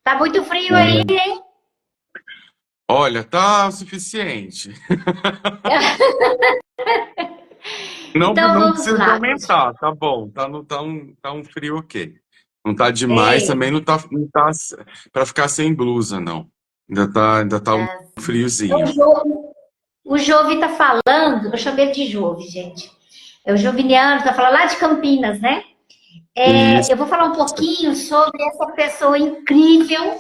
Tá muito frio aí, hein? Olha, tá o suficiente. Não, Então não vamos precisa de lá, gente. aumentar, tá bom. Tá um frio ok. Não tá demais, É, também não tá para ficar sem blusa, não. Ainda tá um então, friozinho. O Jove tá falando, eu chamei ele de Jove, gente. É o Joviniano, tá falando lá de Campinas, né? Isso. Eu vou falar um pouquinho sobre essa pessoa incrível.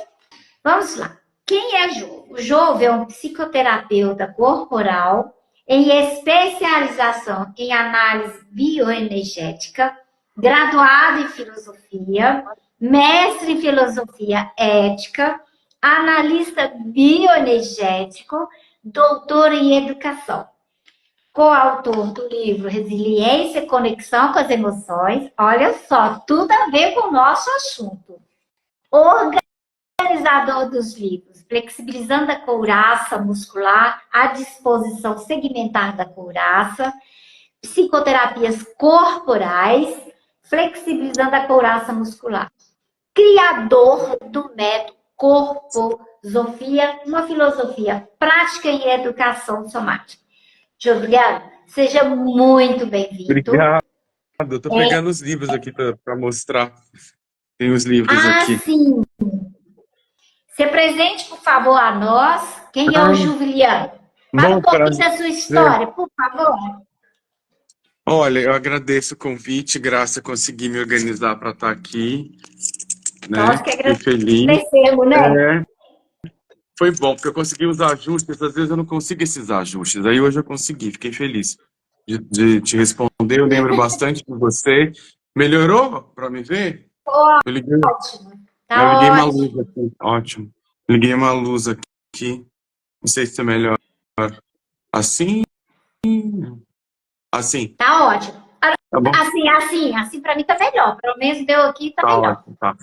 Vamos lá. Quem é Jove? O Jove é um psicoterapeuta corporal em especialização em análise bioenergética, graduado em filosofia, mestre em filosofia ética, analista bioenergético, doutor em educação. Coautor do livro Resiliência e Conexão com as Emoções. Olha só, tudo a ver com o nosso assunto. Organizador dos livros Flexibilizando a Couraça Muscular, a disposição segmentar da couraça, psicoterapias corporais, flexibilizando a couraça muscular. Criador do método Corposofia, uma filosofia prática em educação somática. Juliano, seja muito bem-vindo. Obrigado. Eu tô pegando os livros aqui para mostrar. Tem os livros Ah, aqui. sim. Se apresente, por favor, a nós. Quem é o Ah, Juliano? Fala um bom, pouquinho prazer. da sua história, por favor. Olha, eu agradeço o convite, Graça, consegui me organizar para estar aqui, Nós né? que Fiquei feliz. agradecemos, né? É, foi bom, porque eu consegui os ajustes, às vezes eu não consigo esses ajustes, aí hoje eu consegui, fiquei feliz de te responder, eu lembro bastante de você. Melhorou para me ver? Eu liguei, Ótimo. eu Tá liguei uma luz ótimo. aqui, ótimo. Liguei uma luz aqui, não sei se é melhor assim, assim, Tá ótimo. tá bom? Assim para mim tá melhor. Pelo menos deu aqui, tá Tá melhor. ótimo, tá.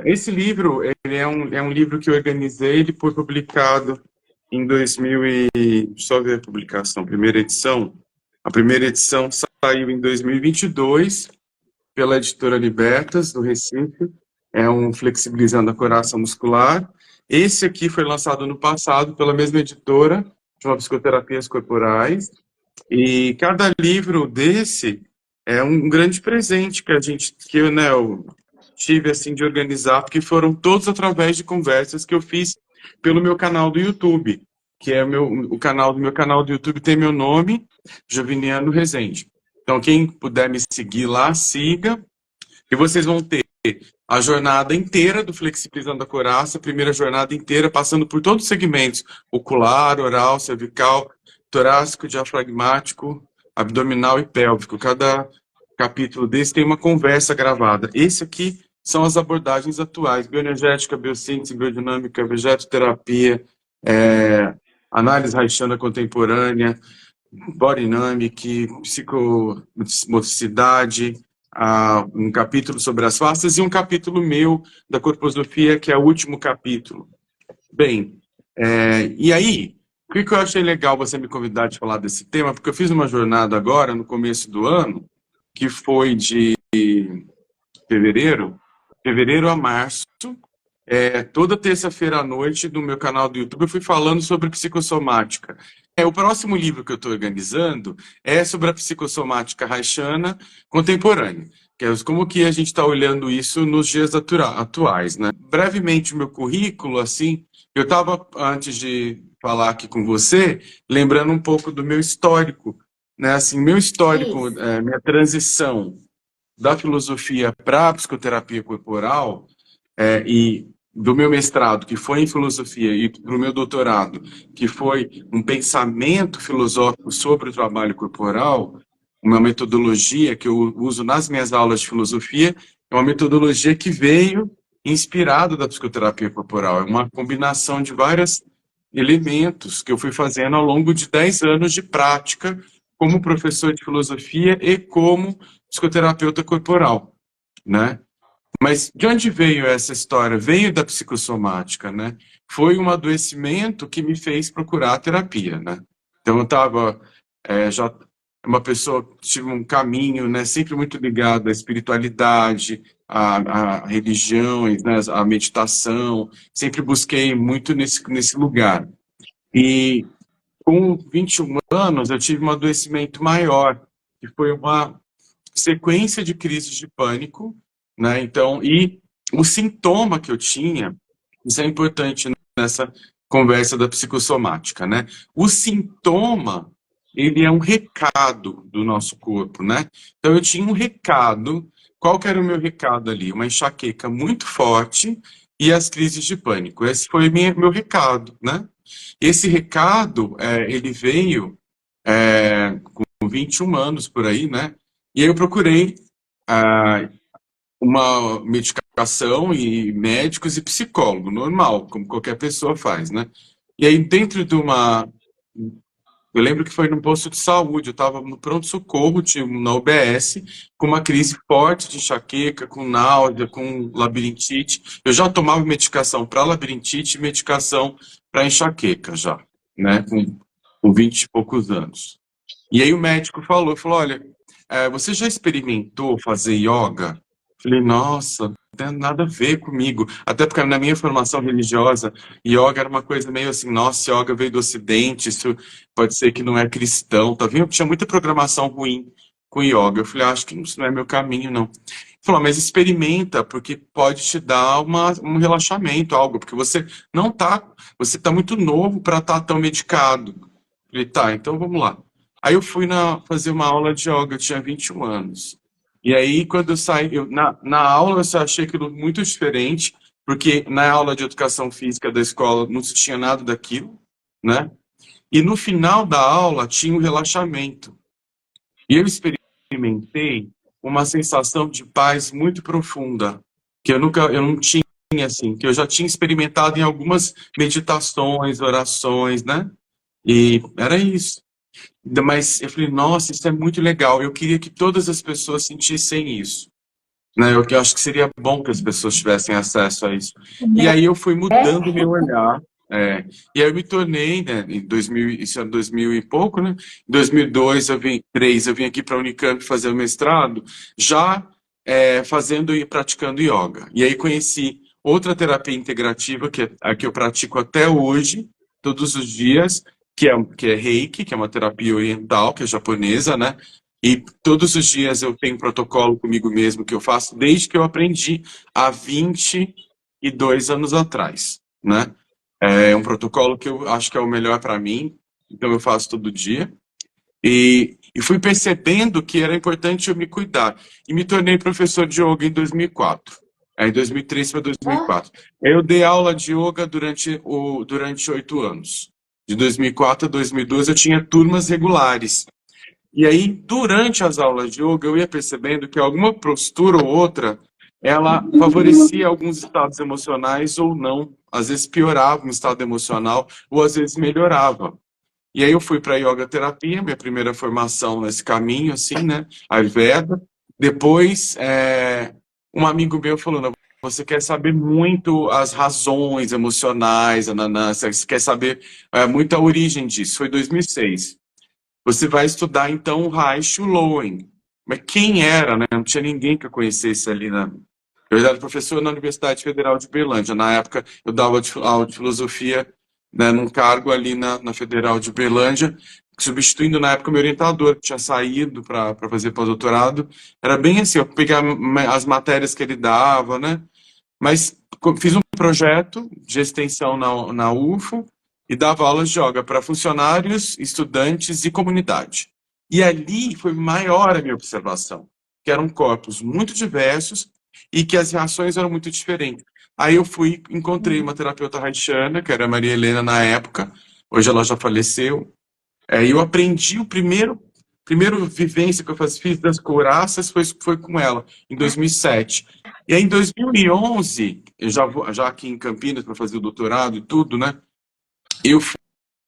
Esse livro, ele é um livro que eu organizei, ele foi publicado em 2000 e... Só ver a publicação, primeira edição. A primeira edição saiu em 2022 pela editora Libertas, do Recife. É um Flexibilizando a Coraça Muscular. Esse aqui foi lançado no passado pela mesma editora, chama Psicoterapias Corporais. E cada livro desse é um grande presente que eu tive assim de organizar, porque foram todos através de conversas que eu fiz pelo meu canal do YouTube, que é o canal do meu canal do YouTube tem meu nome, Joviniano Rezende. Então quem puder me seguir lá, siga, e vocês vão ter a jornada inteira do Flexibilizando a Coraça, a primeira jornada inteira, passando por todos os segmentos, ocular, oral, cervical, torácico, diafragmático, abdominal e pélvico. Cada capítulo desse tem uma conversa gravada. Esse aqui são as abordagens atuais, bioenergética, biossíntese, biodinâmica, vegetoterapia, análise haitiana contemporânea, body dynamic, psicomotricidade, um capítulo sobre as fastas e um capítulo meu da corposofia, que é o último capítulo. Bem, e aí, por que eu achei legal você me convidar de falar desse tema? Porque eu fiz uma jornada agora, no começo do ano, que foi de fevereiro a março, toda terça-feira à noite, no meu canal do YouTube, eu fui falando sobre psicossomática. O próximo livro que eu estou organizando é sobre a psicossomática haitiana contemporânea, que é como que a gente está olhando isso nos dias atuais, né? Brevemente, o meu currículo, assim, eu estava, antes de falar aqui com você, lembrando um pouco do meu histórico, né? Assim, meu histórico, Isso. minha transição da filosofia para a psicoterapia corporal, e do meu mestrado, que foi em filosofia, e do meu doutorado, que foi um pensamento filosófico sobre o trabalho corporal, uma metodologia que eu uso nas minhas aulas de filosofia, é uma metodologia que veio inspirada da psicoterapia corporal. É uma combinação de vários elementos que eu fui fazendo ao longo de 10 anos de prática como professor de filosofia e como psicoterapeuta corporal, né? Mas de onde veio essa história? Veio da psicossomática, né? Foi um adoecimento que me fez procurar a terapia, né? Então eu estava já uma pessoa, tive um caminho, né? Sempre muito ligado à espiritualidade, a religião, né, a meditação, sempre busquei muito nesse lugar. E com 21 anos, eu tive um adoecimento maior, que foi uma sequência de crises de pânico, né? Então, e o sintoma que eu tinha, isso é importante nessa conversa da psicossomática, né? O sintoma, ele é um recado do nosso corpo, né? Então, eu tinha um recado. Qual que era o meu recado ali? Uma enxaqueca muito forte e as crises de pânico. Esse foi meu recado, né? Esse recado, ele veio com 21 anos por aí, né? E aí eu procurei uma medicação e médicos e psicólogo, normal, como qualquer pessoa faz, né? E aí dentro de uma... Eu lembro que foi num posto de saúde, eu estava no pronto-socorro, na UBS, com uma crise forte de enxaqueca, com náusea, com labirintite. Eu já tomava medicação para labirintite e medicação para enxaqueca já, né? Com 20 e poucos anos. E aí o médico falou, olha, você já experimentou fazer yoga? Falei, nossa, não tem nada a ver comigo. Até porque na minha formação religiosa, yoga era uma coisa meio assim, nossa, yoga veio do Ocidente, isso pode ser que não é cristão, tá vendo? Tinha muita programação ruim com yoga. Eu falei, acho que isso não é meu caminho, não. Ele falou, mas experimenta, porque pode te dar um relaxamento, algo, porque você tá muito novo para estar tão medicado. Eu falei, tá, então vamos lá. Aí eu fui fazer uma aula de yoga, eu tinha 21 anos. E aí, quando eu saí, na aula eu só achei aquilo muito diferente, porque na aula de educação física da escola não se tinha nada daquilo, né? E no final da aula tinha um relaxamento. E eu experimentei uma sensação de paz muito profunda, que eu não tinha, assim, que eu já tinha experimentado em algumas meditações, orações, né? E era isso. Mas eu falei, nossa, isso é muito legal. Eu queria que todas as pessoas sentissem isso, né? Eu acho que seria bom que as pessoas tivessem acesso a isso. E aí eu fui mudando o meu olhar. E aí eu me tornei, né, em 2000, isso é 2000 e pouco, né? Em 2002, eu vim aqui para a Unicamp fazer o mestrado, já fazendo e praticando yoga. E aí conheci outra terapia integrativa, que é a que eu pratico até hoje, todos os dias, que é Reiki, que é uma terapia oriental, que é japonesa, né? E todos os dias eu tenho um protocolo comigo mesmo que eu faço desde que eu aprendi há 22 anos atrás, né? É um protocolo que eu acho que é o melhor para mim, então eu faço todo dia. E fui percebendo que era importante eu me cuidar. E me tornei professor de yoga em 2004. Em 2003 para 2004. Eu dei aula de yoga durante 8 anos. De 2004 a 2012 eu tinha turmas regulares. E aí, durante as aulas de yoga, eu ia percebendo que alguma postura ou outra, ela favorecia alguns estados emocionais ou não. Às vezes piorava um estado emocional ou às vezes melhorava. E aí eu fui para a yoga terapia, minha primeira formação nesse caminho, assim, né? Ayurveda. Depois, um amigo meu falou, não, você quer saber muito as razões emocionais, você quer saber muito a origem disso. Foi 2006. Você vai estudar, então, o Reich e o Lowen. Mas quem era, né? Não tinha ninguém que eu conhecesse ali. Eu era professor na Universidade Federal de Uberlândia. Na época, eu dava aula de filosofia, né, num cargo ali na Federal de Uberlândia, substituindo, na época, o meu orientador, que tinha saído para fazer pós-doutorado. Era bem assim, eu pegava as matérias que ele dava, né? Mas fiz um projeto de extensão na UFO, e dava aulas de yoga para funcionários, estudantes e comunidade. E ali foi maior a minha observação, que eram corpos muito diversos e que as reações eram muito diferentes. Aí eu encontrei uma terapeuta haitiana, que era a Maria Helena na época, hoje ela já faleceu, e eu aprendi primeiro vivência que eu fiz das couraças foi com ela, em 2007. E aí, em 2011, eu já aqui em Campinas para fazer o doutorado e tudo, né? Eu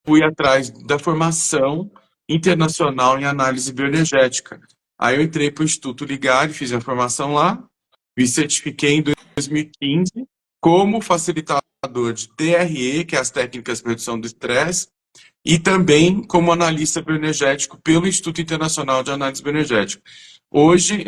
fui atrás da formação internacional em análise bioenergética. Aí eu entrei para o Instituto Ligar e fiz a formação lá, me certifiquei em 2015 como facilitador de TRE, que é as técnicas de redução do estresse, e também como analista bioenergético pelo Instituto Internacional de Análise Bioenergética. Hoje,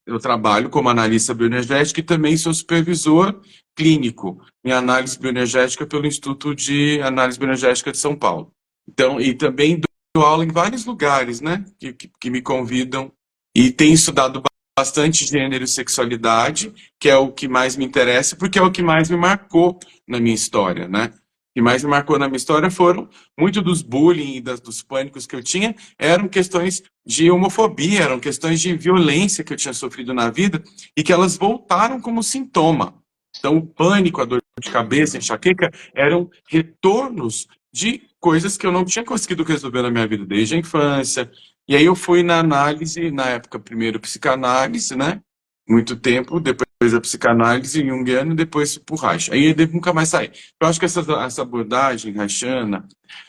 eu trabalho como analista bioenergético e também sou supervisor clínico em análise bioenergética pelo Instituto de Análise Bioenergética de São Paulo. Então, e também dou aula em vários lugares, né, que me convidam, e tenho estudado bastante gênero e sexualidade, que é o que mais me interessa, porque é o que mais me marcou na minha história, né? O que mais me marcou na minha história foram muito dos bullying e dos pânicos que eu tinha, eram questões de homofobia, eram questões de violência que eu tinha sofrido na vida e que elas voltaram como sintoma. Então, o pânico, a dor de cabeça, a enxaqueca, eram retornos de coisas que eu não tinha conseguido resolver na minha vida desde a infância. E aí eu fui na análise, na época, primeiro psicanálise, né? Muito tempo, depois a psicanálise junguiana e depois por Reich. Aí eu nunca mais saí. Eu acho que essa abordagem reichiana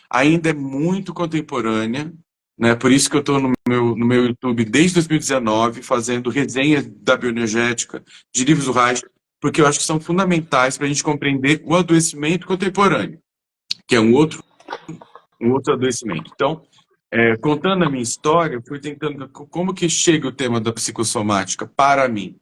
ainda é muito contemporânea, né? Por isso que eu estou no meu YouTube desde 2019, fazendo resenhas da bioenergética, de livros do Reich, porque eu acho que são fundamentais para a gente compreender o adoecimento contemporâneo, que é um outro adoecimento. Então, contando a minha história, eu fui tentando como que chega o tema da psicossomática para mim.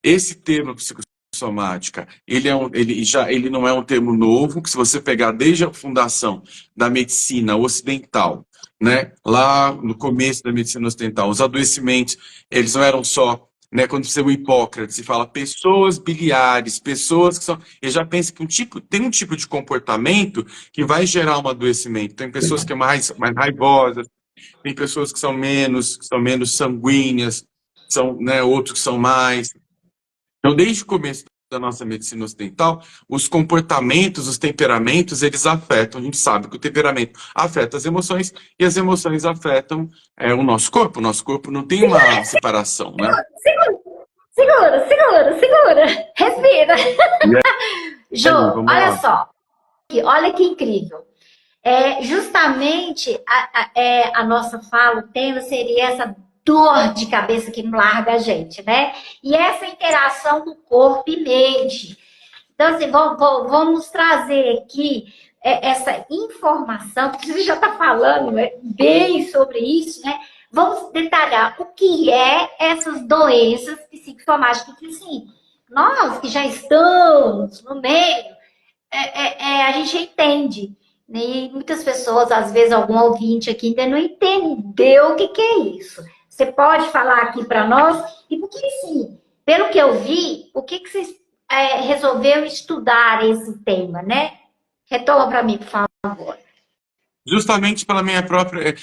Esse termo psicossomática, ele não é um termo novo, que se você pegar desde a fundação da medicina ocidental, né, lá no começo da medicina ocidental, os adoecimentos, eles não eram só, né, quando você o Hipócrates, se fala pessoas biliares, pessoas que são, ele já pensa que tem um tipo de comportamento que vai gerar um adoecimento. Tem pessoas que são mais raivosas, tem pessoas que são menos sanguíneas, são, né, outros que são mais. Então, desde o começo da nossa medicina ocidental, os comportamentos, os temperamentos, eles afetam. A gente sabe que o temperamento afeta as emoções e as emoções afetam o nosso corpo. O nosso corpo não tem uma separação, né? Segura. Respira. E aí, Jô, vamos olha lá. só. Olha que incrível. Justamente a nossa fala, o tema seria essa dor de cabeça que não larga a gente, né? E essa interação do corpo e mente. Então, assim, vamos trazer aqui essa informação, porque você já está falando, né, bem sobre isso, né? Vamos detalhar o que é essas doenças psicossomáticas, que, assim, nós que já estamos no meio, a gente entende. E muitas pessoas, às vezes, algum ouvinte aqui ainda não entendeu o que é isso. Você pode falar aqui para nós? E porque, sim, pelo que eu vi, o que vocês resolveram estudar esse tema, né? Retoma para mim, por favor. Justamente pela minha própria.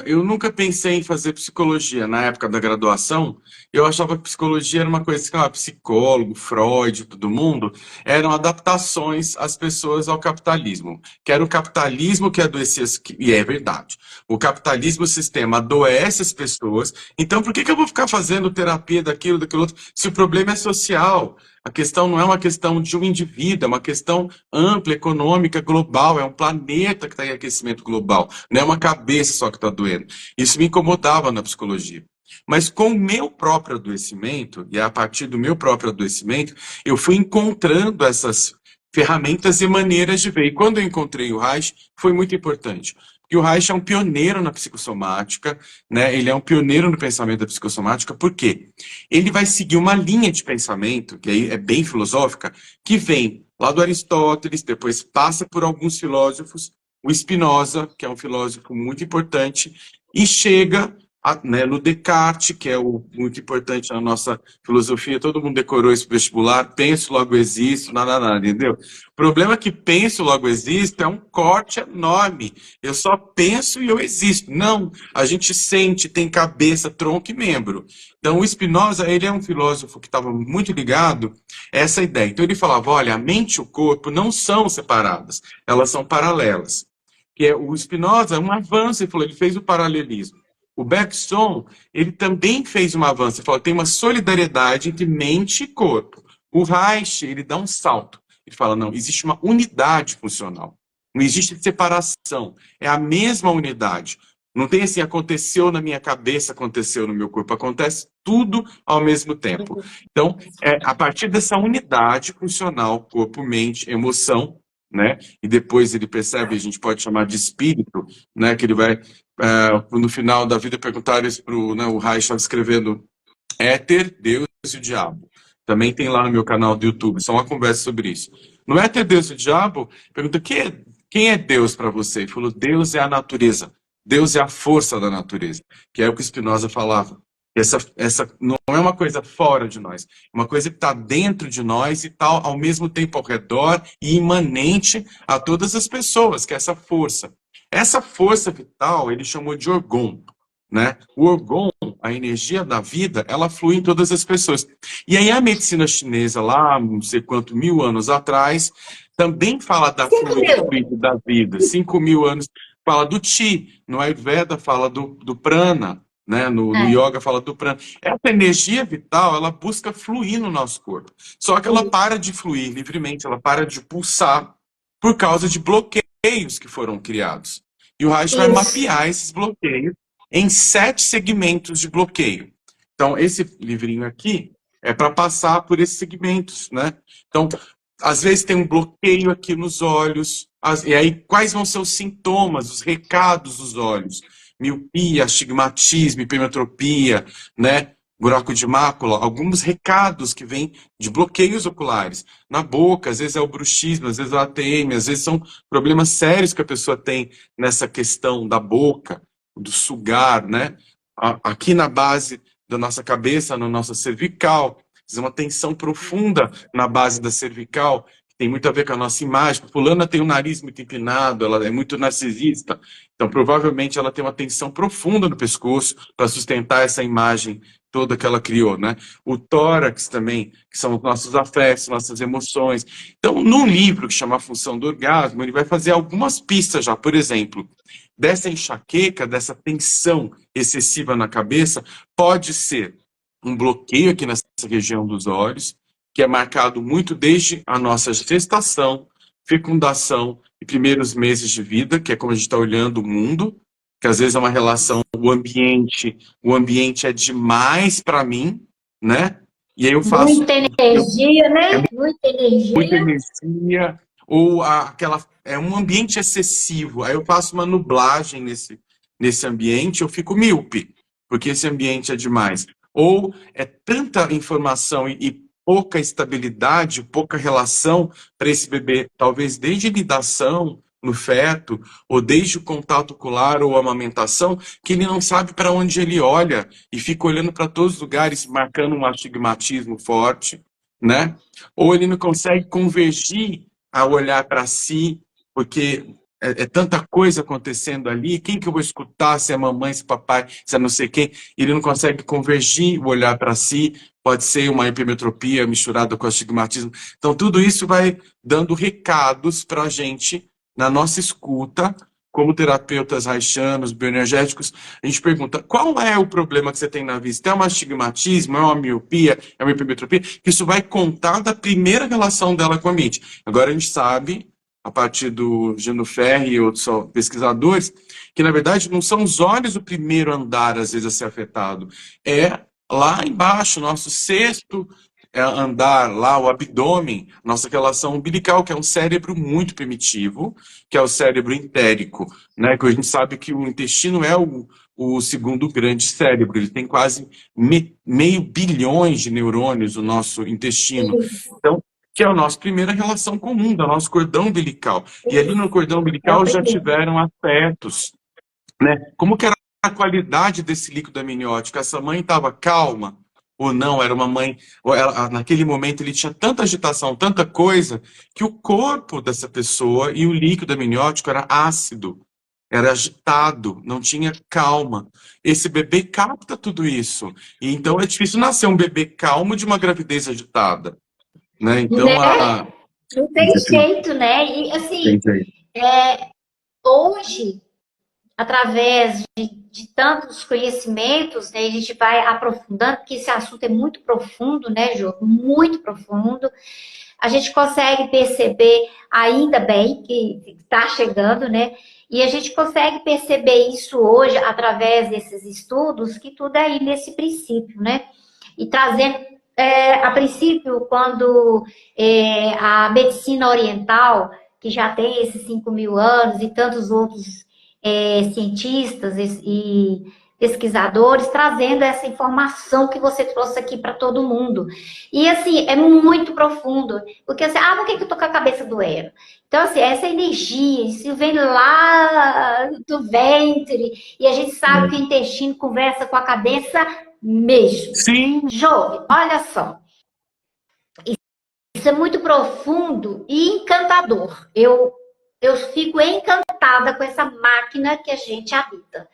Eu nunca pensei em fazer psicologia na época da graduação. Eu achava que psicologia era uma coisa que psicólogo, Freud, todo mundo, eram adaptações às pessoas ao capitalismo. Que era o capitalismo que adoecia, e é verdade. O capitalismo, o sistema, adoece as pessoas. Então, por que eu vou ficar fazendo terapia daquilo outro, se o problema é social? A questão não é uma questão de um indivíduo, é uma questão ampla, econômica, global, é um planeta que está em aquecimento global, não é uma cabeça só que está doendo. Isso me incomodava na psicologia. Mas com o meu próprio adoecimento, e a partir do meu próprio adoecimento, eu fui encontrando essas ferramentas e maneiras de ver. E quando eu encontrei o Reich, foi muito importante. Porque o Reich é um pioneiro na psicossomática, né? Ele é um pioneiro no pensamento da psicossomática, por quê? Ele vai seguir uma linha de pensamento, que aí é bem filosófica, que vem lá do Aristóteles, depois passa por alguns filósofos, o Spinoza, que é um filósofo muito importante, e chega no Descartes, que é muito importante na nossa filosofia, todo mundo decorou esse vestibular, penso, logo existo, nada, entendeu? O problema é que penso, logo existo é um corte enorme. Eu só penso e eu existo. Não, a gente sente, tem cabeça, tronco e membro. Então, o Spinoza, ele é um filósofo que estava muito ligado a essa ideia. Então, ele falava, olha, a mente e o corpo não são separadas, elas são paralelas. O Spinoza é um avanço, ele fez o paralelismo. O Bergson, ele também fez um avanço, ele falou, tem uma solidariedade entre mente e corpo. O Reich, ele dá um salto. Ele fala, não, existe uma unidade funcional. Não existe separação. É a mesma unidade. Não tem assim, aconteceu na minha cabeça, aconteceu no meu corpo. Acontece tudo ao mesmo tempo. Então, a partir dessa unidade funcional, corpo, mente, emoção, né? E depois ele percebe, a gente pode chamar de espírito, né? Que ele vai, no final da vida, perguntar isso para o Reich, estava escrevendo Éter, Deus e o Diabo. Também tem lá no meu canal do YouTube, só uma conversa sobre isso. No Éter, Deus e o Diabo, pergunta quem é Deus para você? Ele falou, Deus é a natureza. Deus é a força da natureza. Que é o que Spinoza falava. Essa não é uma coisa fora de nós, é uma coisa que está dentro de nós e está ao mesmo tempo ao redor e imanente a todas as pessoas, que é essa força. Essa força vital ele chamou de orgon, né? O orgon, a energia da vida, ela flui em todas as pessoas. E aí a medicina chinesa, lá, não sei quanto, 1000 anos atrás, também fala da 5.000. fluidez da vida. 5000 anos fala do Qi, no Ayurveda fala do Prana, né? No É, Yoga fala do Prana. Essa energia vital, ela busca fluir no nosso corpo. Só que ela isso. para de fluir livremente, ela para de pulsar por causa de bloqueios que foram criados. E o Reich vai Isso. mapear esses bloqueios em 7 segmentos de bloqueio. Então, esse livrinho aqui é para passar por esses segmentos, né? Então, às vezes tem um bloqueio aqui nos olhos, e aí quais vão ser os sintomas, os recados dos olhos? Miopia, astigmatismo, hipermetropia, né? Buraco de mácula, alguns recados que vêm de bloqueios oculares. Na boca, às vezes é o bruxismo, às vezes é o ATM, às vezes são problemas sérios que a pessoa tem nessa questão da boca, do sugar, né? Aqui na base da nossa cabeça, na nossa cervical, uma tensão profunda na base da cervical, que tem muito a ver com a nossa imagem. Fulana tem o nariz muito empinado, ela é muito narcisista, então provavelmente ela tem uma tensão profunda no pescoço para sustentar essa imagem toda que ela criou, né? O tórax também, que são os nossos afetos, nossas emoções. Então, num livro que chama A Função do Orgasmo, ele vai fazer algumas pistas já, por exemplo, dessa enxaqueca, dessa tensão excessiva na cabeça, pode ser um bloqueio aqui nessa região dos olhos, que é marcado muito desde a nossa gestação, fecundação e primeiros meses de vida, que é como a gente está olhando o mundo, que às vezes é uma relação, o ambiente é demais para mim, né? E aí eu faço, Muita eu, energia, é né? Muita muita energia. energia, ou aquela, é um ambiente excessivo, aí eu faço uma nublagem nesse ambiente, eu fico míope, porque esse ambiente é demais. Ou é tanta informação e pouca estabilidade, pouca relação para esse bebê, talvez desde nidação, no feto, ou desde o contato ocular ou amamentação, que ele não sabe para onde ele olha e fica olhando para todos os lugares, marcando um astigmatismo forte, né? Ou ele não consegue convergir a olhar para si, porque é tanta coisa acontecendo ali, quem que eu vou escutar, se é mamãe, se é papai, se é não sei quem, ele não consegue convergir o olhar para si, pode ser uma hipermetropia misturada com astigmatismo. Então, tudo isso vai dando recados para a gente, na nossa escuta, como terapeutas reichianos, bioenergéticos, a gente pergunta, qual é o problema que você tem na vista? É um astigmatismo, é uma miopia, é uma hipermetropia? Isso vai contar da primeira relação dela com a mente. Agora a gente sabe, a partir do Gino Ferri e outros pesquisadores, que na verdade não são os olhos o primeiro andar, às vezes, a ser afetado. É lá embaixo, nosso sexto andar, lá o abdômen, nossa relação umbilical, que é um cérebro muito primitivo, que é o cérebro entérico, né? Que a gente sabe que o intestino é o segundo grande cérebro, ele tem quase meio bilhões de neurônios, o nosso intestino. Isso. Então, que é a nossa primeira relação comum, do nosso cordão umbilical. E ali no cordão É o umbilical já primeiro. tiveram afetos, né? Como que era a qualidade desse líquido amniótico? Essa mãe estava calma ou não? Era uma mãe, ou naquele momento ele tinha tanta agitação, tanta coisa, que o corpo dessa pessoa e o líquido amniótico era ácido, era agitado, não tinha calma. Esse bebê capta tudo isso. E então é difícil nascer um bebê calmo de uma gravidez agitada, né? Então, Né? Não tem jeito, né? E assim, Entendi. hoje, através de tantos conhecimentos, né, a gente vai aprofundando, porque esse assunto é muito profundo, né, Jô? Muito profundo. A gente consegue perceber, ainda bem que está chegando, né? E a gente consegue perceber isso hoje, através desses estudos, que tudo é aí nesse princípio, né? E trazendo, a princípio, quando a medicina oriental, que já tem esses 5.000 anos e tantos outros cientistas e pesquisadores, trazendo essa informação que você trouxe aqui para todo mundo. E, assim, é muito profundo. Porque, assim, por que eu tô com a cabeça doendo? Então, assim, essa energia, isso vem lá do ventre, e a gente sabe que o intestino conversa com a cabeça mesmo. Sim. Jovem, olha só. Isso é muito profundo e encantador. Eu fico encantada com essa máquina que a gente habita,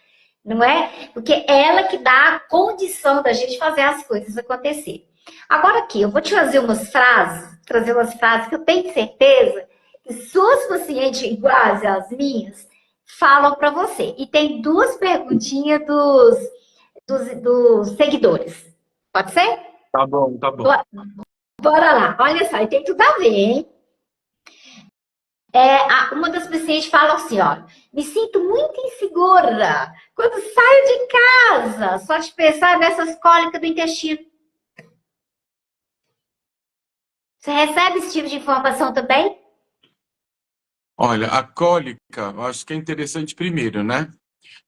não é? Porque é ela que dá a condição da gente fazer as coisas acontecer. Agora aqui, eu vou te fazer trazer umas frases que eu tenho certeza que suas pacientes iguais às minhas falam para você. E tem duas perguntinhas dos seguidores. Pode ser? Tá bom, tá bom. Bora lá. Olha só, e tem tudo a ver, hein? Uma das pacientes fala assim, ó, me sinto muito insegura quando saio de casa, só de pensar nessas cólicas do intestino. Você recebe esse tipo de informação também? Olha, a cólica, eu acho que é interessante primeiro, né?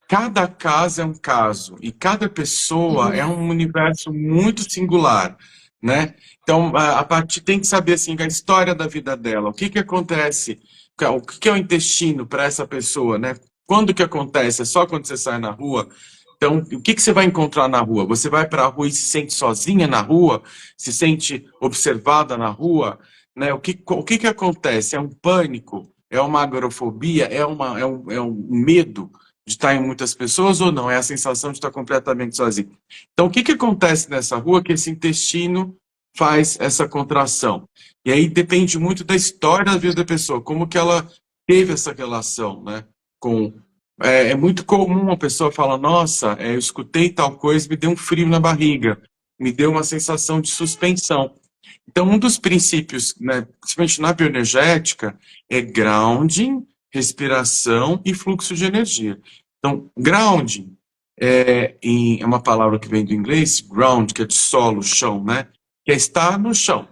Cada caso é um caso e cada pessoa é um universo muito singular, né? Então, a partir tem que saber assim a história da vida dela, o que que acontece, o que que é o intestino para essa pessoa, né? Quando que acontece? É só quando você sai na rua? Então, o que que você vai encontrar na rua? Você vai para a rua e se sente sozinha na rua? Se sente observada na rua? Né? O que que acontece? É um pânico? É uma agorafobia? É um medo de estar em muitas pessoas ou não? É a sensação de estar completamente sozinho. Então, o que que acontece nessa rua que esse intestino faz essa contração? E aí depende muito da história da vida da pessoa, como que ela teve essa relação, né? Com é muito comum uma pessoa falar, nossa, eu escutei tal coisa, me deu um frio na barriga, me deu uma sensação de suspensão. Então, um dos princípios, né, principalmente na bioenergética, é grounding, respiração e fluxo de energia. Então, grounding é uma palavra que vem do inglês, ground, que é de solo, chão, né? Que é estar no chão.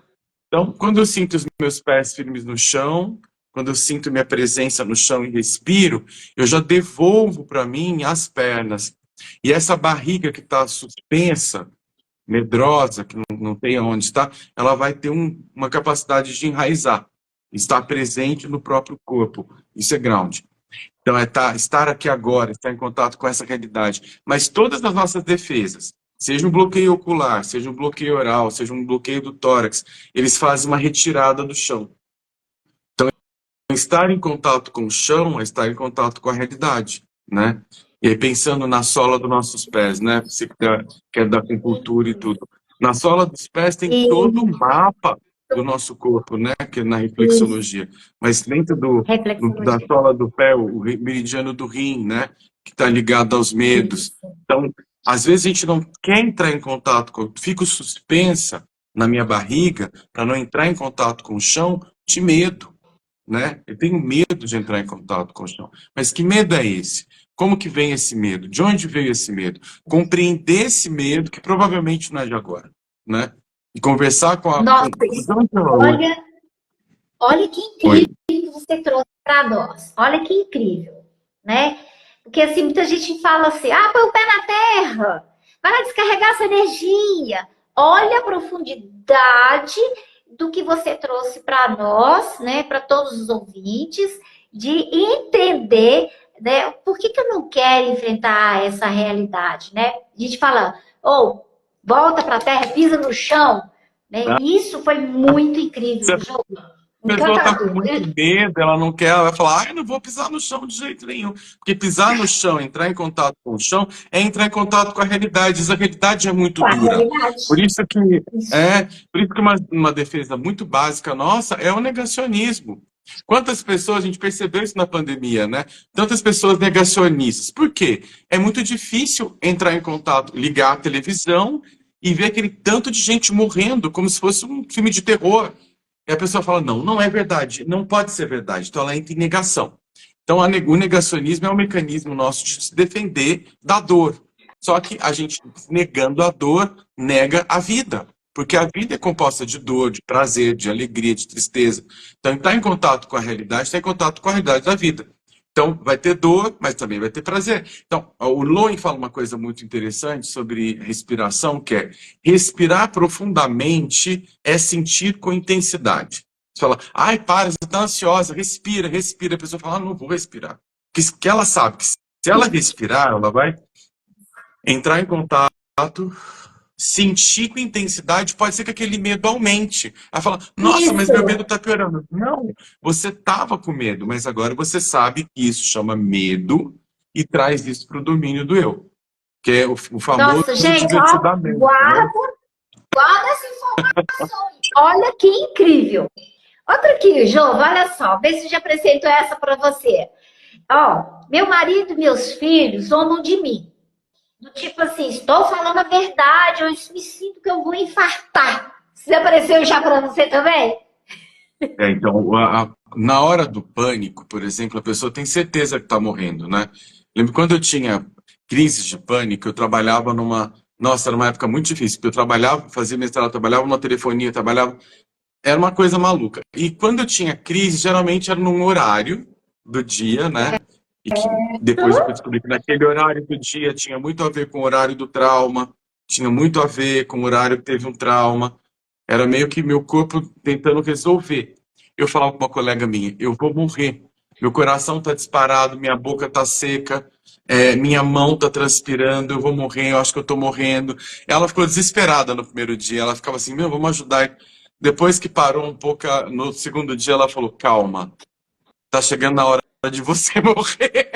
Então, quando eu sinto os meus pés firmes no chão, quando eu sinto minha presença no chão e respiro, eu já devolvo para mim as pernas. E essa barriga que está suspensa, medrosa, que não tem onde estar, ela vai ter uma capacidade de enraizar, estar presente no próprio corpo. Isso é ground. Então, estar aqui agora, estar em contato com essa realidade. Mas todas as nossas defesas, seja um bloqueio ocular, seja um bloqueio oral, seja um bloqueio do tórax, eles fazem uma retirada do chão. Então, estar em contato com o chão é estar em contato com a realidade, né? E aí, pensando na sola dos nossos pés, né? Você que é da acupuntura e tudo. Na sola dos pés tem todo o mapa do nosso corpo, né? Que é na reflexologia. Mas dentro da Reflexologia. sola do pé, o meridiano do rim, né? Que está ligado aos medos. Então, às vezes a gente não quer entrar em contato com... Fico suspensa na minha barriga para não entrar em contato com o chão de medo, né? Eu tenho medo de entrar em contato com o chão. Mas que medo é esse? Como que vem esse medo? De onde veio esse medo? Compreender esse medo, que provavelmente não é de agora, né? E conversar com a... Nossa, olha que incrível Oi. que você trouxe para nós. Olha que incrível, né? Porque assim, muita gente fala assim, põe o pé na terra, vai lá descarregar essa energia. Olha a profundidade do que você trouxe para nós, né? Para todos os ouvintes, de entender, né? Por que eu não quero enfrentar essa realidade, né? A gente fala, volta para a terra, pisa no chão, né? Isso foi muito incrível, João. A pessoa está com Encantador. muito medo, ela não quer, ela vai falar, eu não vou pisar no chão de jeito nenhum. Porque pisar no chão, entrar em contato com o chão, é entrar em contato com a realidade. Essa realidade é muito dura. Por isso que, uma defesa muito básica nossa é o negacionismo. Quantas pessoas, a gente percebeu isso na pandemia, né? Tantas pessoas negacionistas. Por quê? É muito difícil entrar em contato, ligar a televisão e ver aquele tanto de gente morrendo, como se fosse um filme de terror. E a pessoa fala, não, não é verdade, não pode ser verdade. Então ela entra em negação. Então o negacionismo é um mecanismo nosso de se defender da dor. Só que a gente, negando a dor, nega a vida. Porque a vida é composta de dor, de prazer, de alegria, de tristeza. Então, estar em contato com a realidade, está em contato com a realidade da vida. Então, vai ter dor, mas também vai ter prazer. Então, o Lowen fala uma coisa muito interessante sobre respiração, que é respirar profundamente é sentir com intensidade. Você fala, ai, para, você está ansiosa, respira, respira. A pessoa fala, não vou respirar. Porque ela sabe que se ela respirar, ela vai entrar em contato, sentir com intensidade, pode ser que aquele medo aumente. Ela fala, nossa, mas meu Isso. medo está piorando. Não, você estava com medo, mas agora você sabe que isso chama medo e traz isso para o domínio do eu, que é o famoso Nossa, gente, ó, divertidamente, né? guarda essa informação. Olha que incrível. Outra aqui, Jô, olha só, vê se já apresentou essa para você. Ó, meu marido e meus filhos zombam de mim. Do tipo assim, estou falando a verdade, eu me sinto que eu vou infartar. Isso apareceu já para você também? Então, na hora do pânico, por exemplo, a pessoa tem certeza que está morrendo, né? Lembro quando eu tinha crises de pânico, eu trabalhava numa. Nossa, era uma época muito difícil, porque eu trabalhava, fazia mestrado, trabalhava numa telefonia, trabalhava. Era uma coisa maluca. E quando eu tinha crise, geralmente era num horário do dia, né? E que depois eu fui descobrir que naquele horário do dia tinha muito a ver com o horário do trauma, tinha muito a ver com o horário que teve um trauma. Era meio que meu corpo tentando resolver. Eu falava com uma colega minha, eu vou morrer. Meu coração está disparado, minha boca está seca, minha mão está transpirando, eu vou morrer, eu acho que eu estou morrendo. Ela ficou desesperada no primeiro dia, ela ficava assim, meu, vamos ajudar. Depois que parou um pouco, no segundo dia ela falou, calma, tá chegando a hora de você morrer.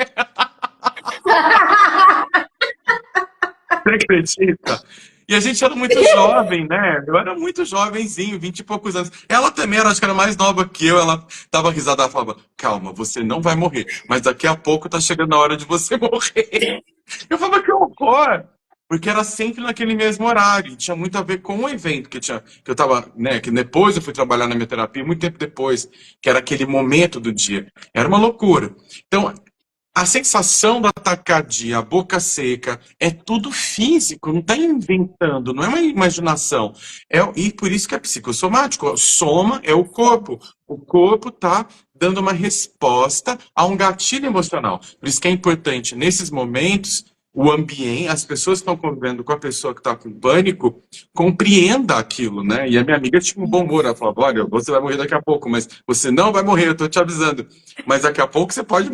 Você acredita? E a gente era muito jovem, né? Eu era muito jovenzinho, 20 e poucos anos. Ela também era, acho que era mais nova que eu. Ela dava risada, ela falava, calma, você não vai morrer, mas daqui a pouco tá chegando a hora de você morrer. Eu falava, que horror! Porque era sempre naquele mesmo horário. E tinha muito a ver com o evento que eu tava, né? Que depois eu fui trabalhar na minha terapia, muito tempo depois, que era aquele momento do dia. Era uma loucura. Então, a sensação da taquicardia, a boca seca, é tudo físico, não está inventando, não é uma imaginação. E por isso que é psicossomático. Soma é o corpo. O corpo está dando uma resposta a um gatilho emocional. Por isso que é importante, nesses momentos, o ambiente, as pessoas que estão convivendo com a pessoa que está com pânico, compreenda aquilo, né? E a minha amiga tinha um bom humor, ela falava, olha, você vai morrer daqui a pouco, mas você não vai morrer, eu estou te avisando. Mas daqui a pouco você pode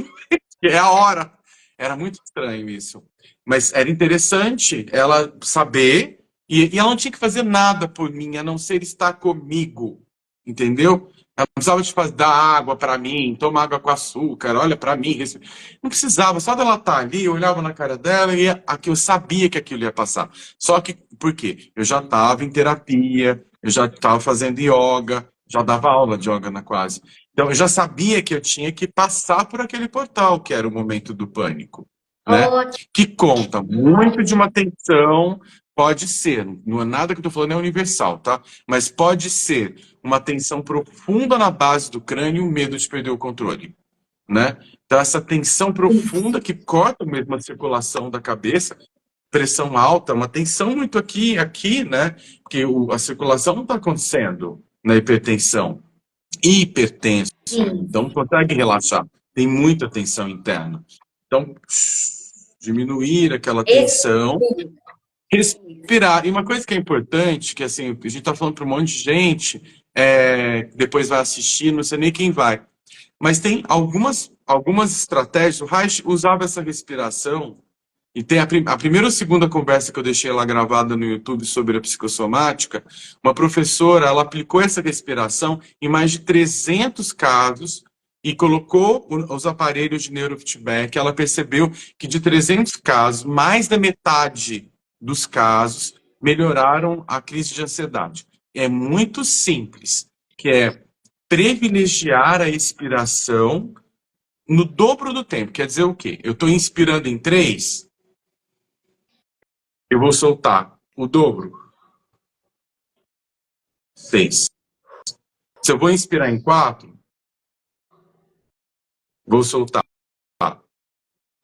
que é a hora. Era muito estranho isso. Mas era interessante ela saber, e ela não tinha que fazer nada por mim, a não ser estar comigo. Entendeu? Ela não precisava de dar água para mim, tomar água com açúcar, olha para mim. Não precisava, só dela estar ali, eu olhava na cara dela e aqui eu sabia que aquilo ia passar. Só que, por quê? Eu já estava em terapia, eu já estava fazendo yoga, já dava aula de yoga na quase. Então, eu já sabia que eu tinha que passar por aquele portal, que era o momento do pânico, né? Ótimo. Que conta muito de uma tensão, pode ser, não é nada que eu estou falando é universal, tá? Mas pode ser uma tensão profunda na base do crânio e o medo de perder o controle, né? Então, essa tensão profunda que corta mesmo a circulação da cabeça, pressão alta, uma tensão muito aqui, né? Porque a circulação não está acontecendo na hipertensão hipertenso, Sim. então não consegue relaxar, tem muita tensão interna. Então, diminuir aquela Esse, tensão, respirar. E uma coisa que é importante, que assim, a gente está falando para um monte de gente, depois vai assistir, não sei nem quem vai, mas tem algumas estratégias, o Reich usava essa respiração, e tem a primeira ou segunda conversa que eu deixei lá gravada no YouTube sobre a psicossomática, uma professora, ela aplicou essa respiração em mais de 300 casos e colocou os aparelhos de neurofeedback. Ela percebeu que de 300 casos, mais da metade dos casos melhoraram a crise de ansiedade. É muito simples, que é privilegiar a expiração no dobro do tempo. Quer dizer o quê? Eu estou inspirando em 3, eu vou soltar o dobro, 6. Se eu vou inspirar em 4, vou soltar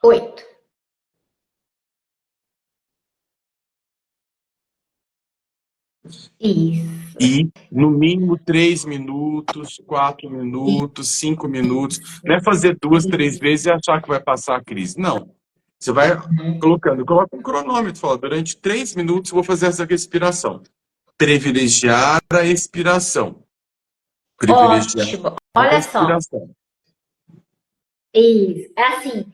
8. Isso. E, no mínimo, 3 minutos, 4 minutos, 5 minutos. Não é fazer 2, 3 vezes e achar que vai passar a crise. Não. Você vai colocando, coloca um cronômetro, fala, durante 3 minutos eu vou fazer essa respiração. Privilegiar a expiração. Privilegiar Ótimo. a Olha só. expiração. Isso. É assim,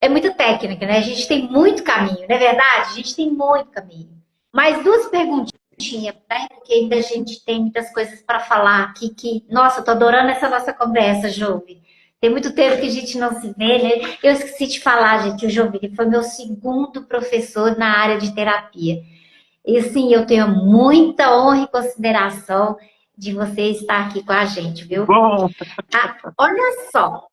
é muito técnica, né? A gente tem muito caminho, não é verdade? A gente tem muito caminho. Mais duas perguntinhas, né? Porque ainda a gente tem muitas coisas para falar aqui que, nossa, eu tô adorando essa nossa conversa, Jove. Tem muito tempo que a gente não se vê, né? Eu esqueci de falar, gente, o Jovini foi meu segundo professor na área de terapia. E assim, eu tenho muita honra e consideração de você estar aqui com a gente, viu? Bom, Ah, olha só,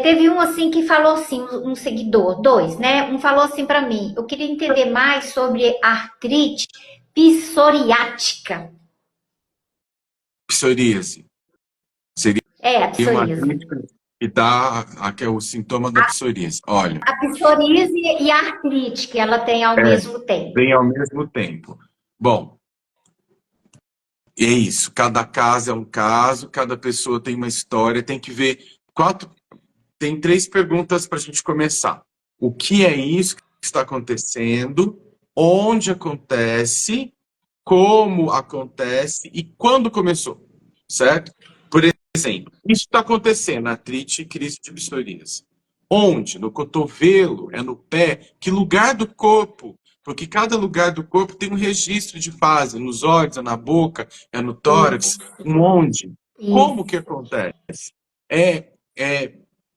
teve um assim que falou assim, um seguidor, dois, né? Um falou assim para mim, eu queria entender mais sobre artrite psoriática. psoríase. Seria É, a uma psoríase. crítica que dá que é o sintoma da psoríase. Olha, A psoríase e a artrite, que ela tem ao é, mesmo tempo. vem ao mesmo tempo. Bom, é isso. Cada caso é um caso, cada pessoa tem uma história, tem que ver. Tem 3 perguntas para a gente começar. O que é isso que está acontecendo? Onde acontece? Como acontece? E quando começou? Certo? Por exemplo, isso está acontecendo, artrite e crise de psoríase. Onde? No cotovelo? É no pé? Que lugar do corpo? Porque cada lugar do corpo tem um registro de fase. Nos olhos, é na boca, é no tórax. Onde? Como que Isso. acontece? É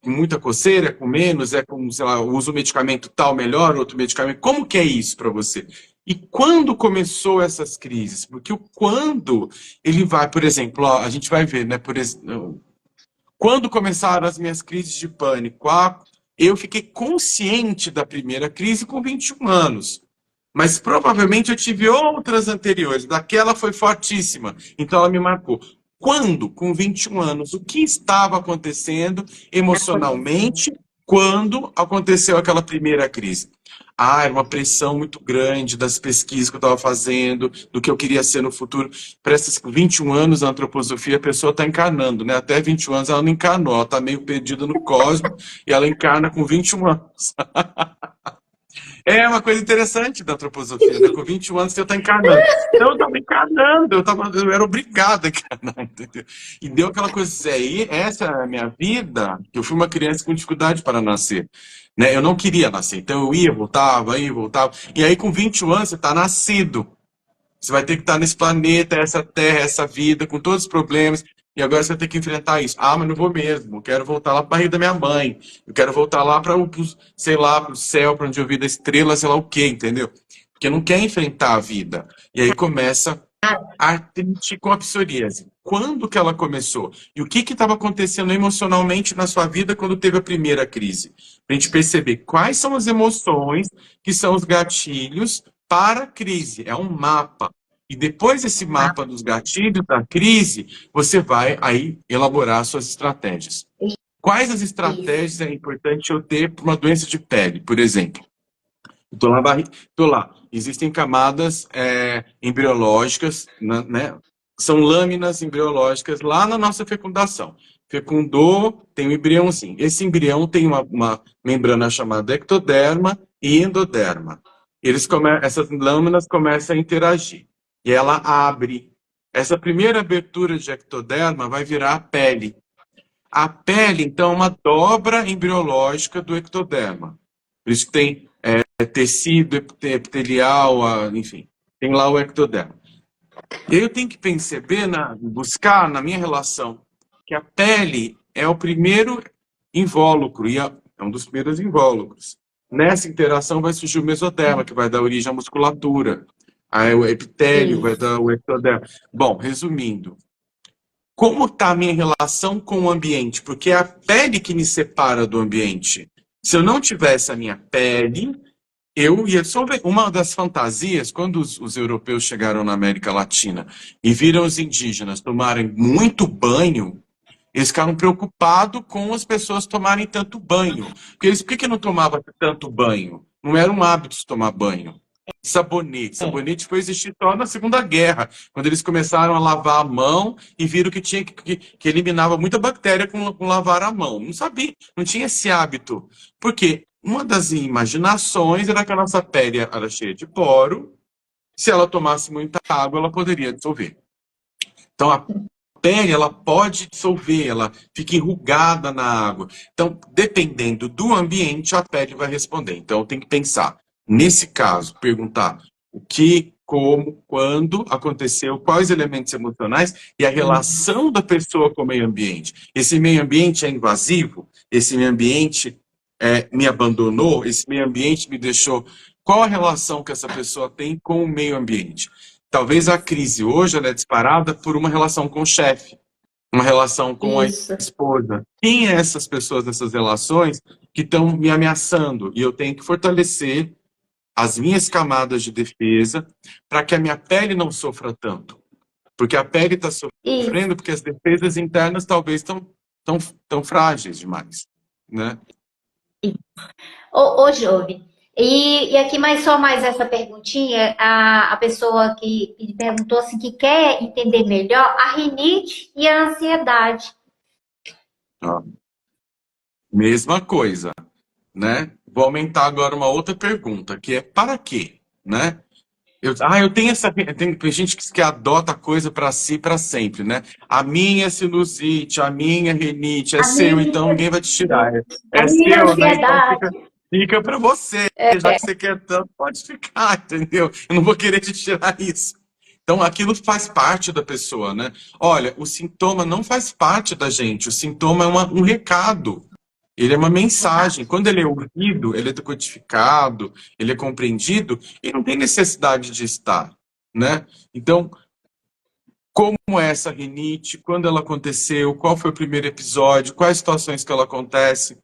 com muita coceira, é com menos, é com, sei lá, usa o medicamento tal melhor, outro medicamento. Como que é isso para você? E quando começou essas crises? Porque o quando, ele vai, por exemplo, ó, a gente vai ver, né? Quando começaram as minhas crises de pânico? Eu fiquei consciente da primeira crise com 21 anos. Mas provavelmente eu tive outras anteriores. Daquela foi fortíssima. Então ela me marcou. Quando, com 21 anos, o que estava acontecendo emocionalmente quando aconteceu aquela primeira crise? Era uma pressão muito grande das pesquisas que eu estava fazendo, do que eu queria ser no futuro. Para esses 21 anos, a antroposofia, a pessoa está encarnando, né? Até 21 anos ela não encarnou, ela está meio perdida no cosmos e ela encarna com 21 anos. É uma coisa interessante da antroposofia, né? Com 21 anos você está encarnando. Então eu estava encarnando, eu era obrigado a encarnar, entendeu? E deu aquela coisa assim, essa é a minha vida, que eu fui uma criança com dificuldade para nascer. Né? Eu não queria nascer, então eu ia, voltava, ia, voltava. E aí com 21 anos você está nascido. Você vai ter que estar nesse planeta, essa terra, essa vida, com todos os problemas. E agora você vai ter que enfrentar isso. Mas não vou mesmo. Eu quero voltar lá para a barriga da minha mãe. Eu quero voltar lá para o, sei lá, para o céu, para onde eu vi da estrela, sei lá o quê, entendeu? Porque não quer enfrentar a vida. E aí começa a artrite com a psoríase. Quando que ela começou? E o que estava acontecendo emocionalmente na sua vida quando teve a primeira crise? Para a gente perceber quais são as emoções que são os gatilhos para a crise. É um mapa. E depois desse mapa dos gatilhos da crise, você vai aí elaborar suas estratégias. Quais as Isso. estratégias é importante eu ter para uma doença de pele, por exemplo? Estou lá. Existem camadas embriológicas, né? São lâminas embriológicas lá na nossa fecundação. Fecundou, tem um embriãozinho. Esse embrião tem uma membrana chamada ectoderma e endoderma. Essas lâminas começam a interagir. E ela abre. Essa primeira abertura de ectoderma vai virar a pele. A pele, então, é uma dobra embriológica do ectoderma. Por isso que tem tecido epitelial, enfim, tem lá o ectoderma. E aí eu tenho que perceber, buscar na minha relação, que a pele é o primeiro invólucro, e é um dos primeiros invólucros. Nessa interação vai surgir o mesoderma, que vai dar origem à musculatura. Aí o epitélio vai Isso. dar o ectoderma. Bom, resumindo, como está a minha relação com o ambiente? Porque é a pele que me separa do ambiente. Se eu não tivesse a minha pele, eu ia sobre uma das fantasias, quando os europeus chegaram na América Latina e viram os indígenas tomarem muito banho, eles ficaram preocupados com as pessoas tomarem tanto banho. Porque por que não tomava tanto banho? Não era um hábito tomar banho. Sabonete. Sabonete foi existir só na Segunda Guerra, quando eles começaram a lavar a mão e viram que tinha que eliminava muita bactéria com lavar a mão. Não sabia, não tinha esse hábito. Porque uma das imaginações era que a nossa pele era cheia de poro, se ela tomasse muita água, ela poderia dissolver. Então, a pele, ela pode dissolver, ela fica enrugada na água. Então, dependendo do ambiente, a pele vai responder. Então, tem que pensar. Nesse caso, perguntar o que, como, quando aconteceu, quais elementos emocionais e a relação da pessoa com o meio ambiente. Esse meio ambiente é invasivo? Esse meio ambiente me abandonou? Esse meio ambiente me deixou... Qual a relação que essa pessoa tem com o meio ambiente? Talvez a crise hoje ela é disparada por uma relação com o chefe, uma relação com a Isso. esposa. Quem é essas pessoas nessas relações que estão me ameaçando? E eu tenho que fortalecer as minhas camadas de defesa para que a minha pele não sofra tanto. Porque a pele está Isso. sofrendo porque as defesas internas talvez estão tão frágeis demais, né? Ô, Jove, e aqui só mais essa perguntinha, a pessoa que perguntou assim, que quer entender melhor a rinite e a ansiedade. Ó, mesma coisa, né? Vou aumentar agora uma outra pergunta, que é para quê, né? Eu tenho tem gente que adota a coisa para si para sempre, né? A minha sinusite, a minha rinite é A seu, minha, então ninguém vai te tirar. a É minha seu, né? Então ansiedade. fica para você. Já que você quer tanto, pode ficar, entendeu? Eu não vou querer te tirar isso. Então aquilo faz parte da pessoa, né? Olha, o sintoma não faz parte da gente, o sintoma é um recado. Ele é uma mensagem. Quando ele é ouvido, ele é decodificado, ele é compreendido, e não tem necessidade de estar, né? Então, como é essa rinite? Quando ela aconteceu? Qual foi o primeiro episódio? Quais situações que ela acontece?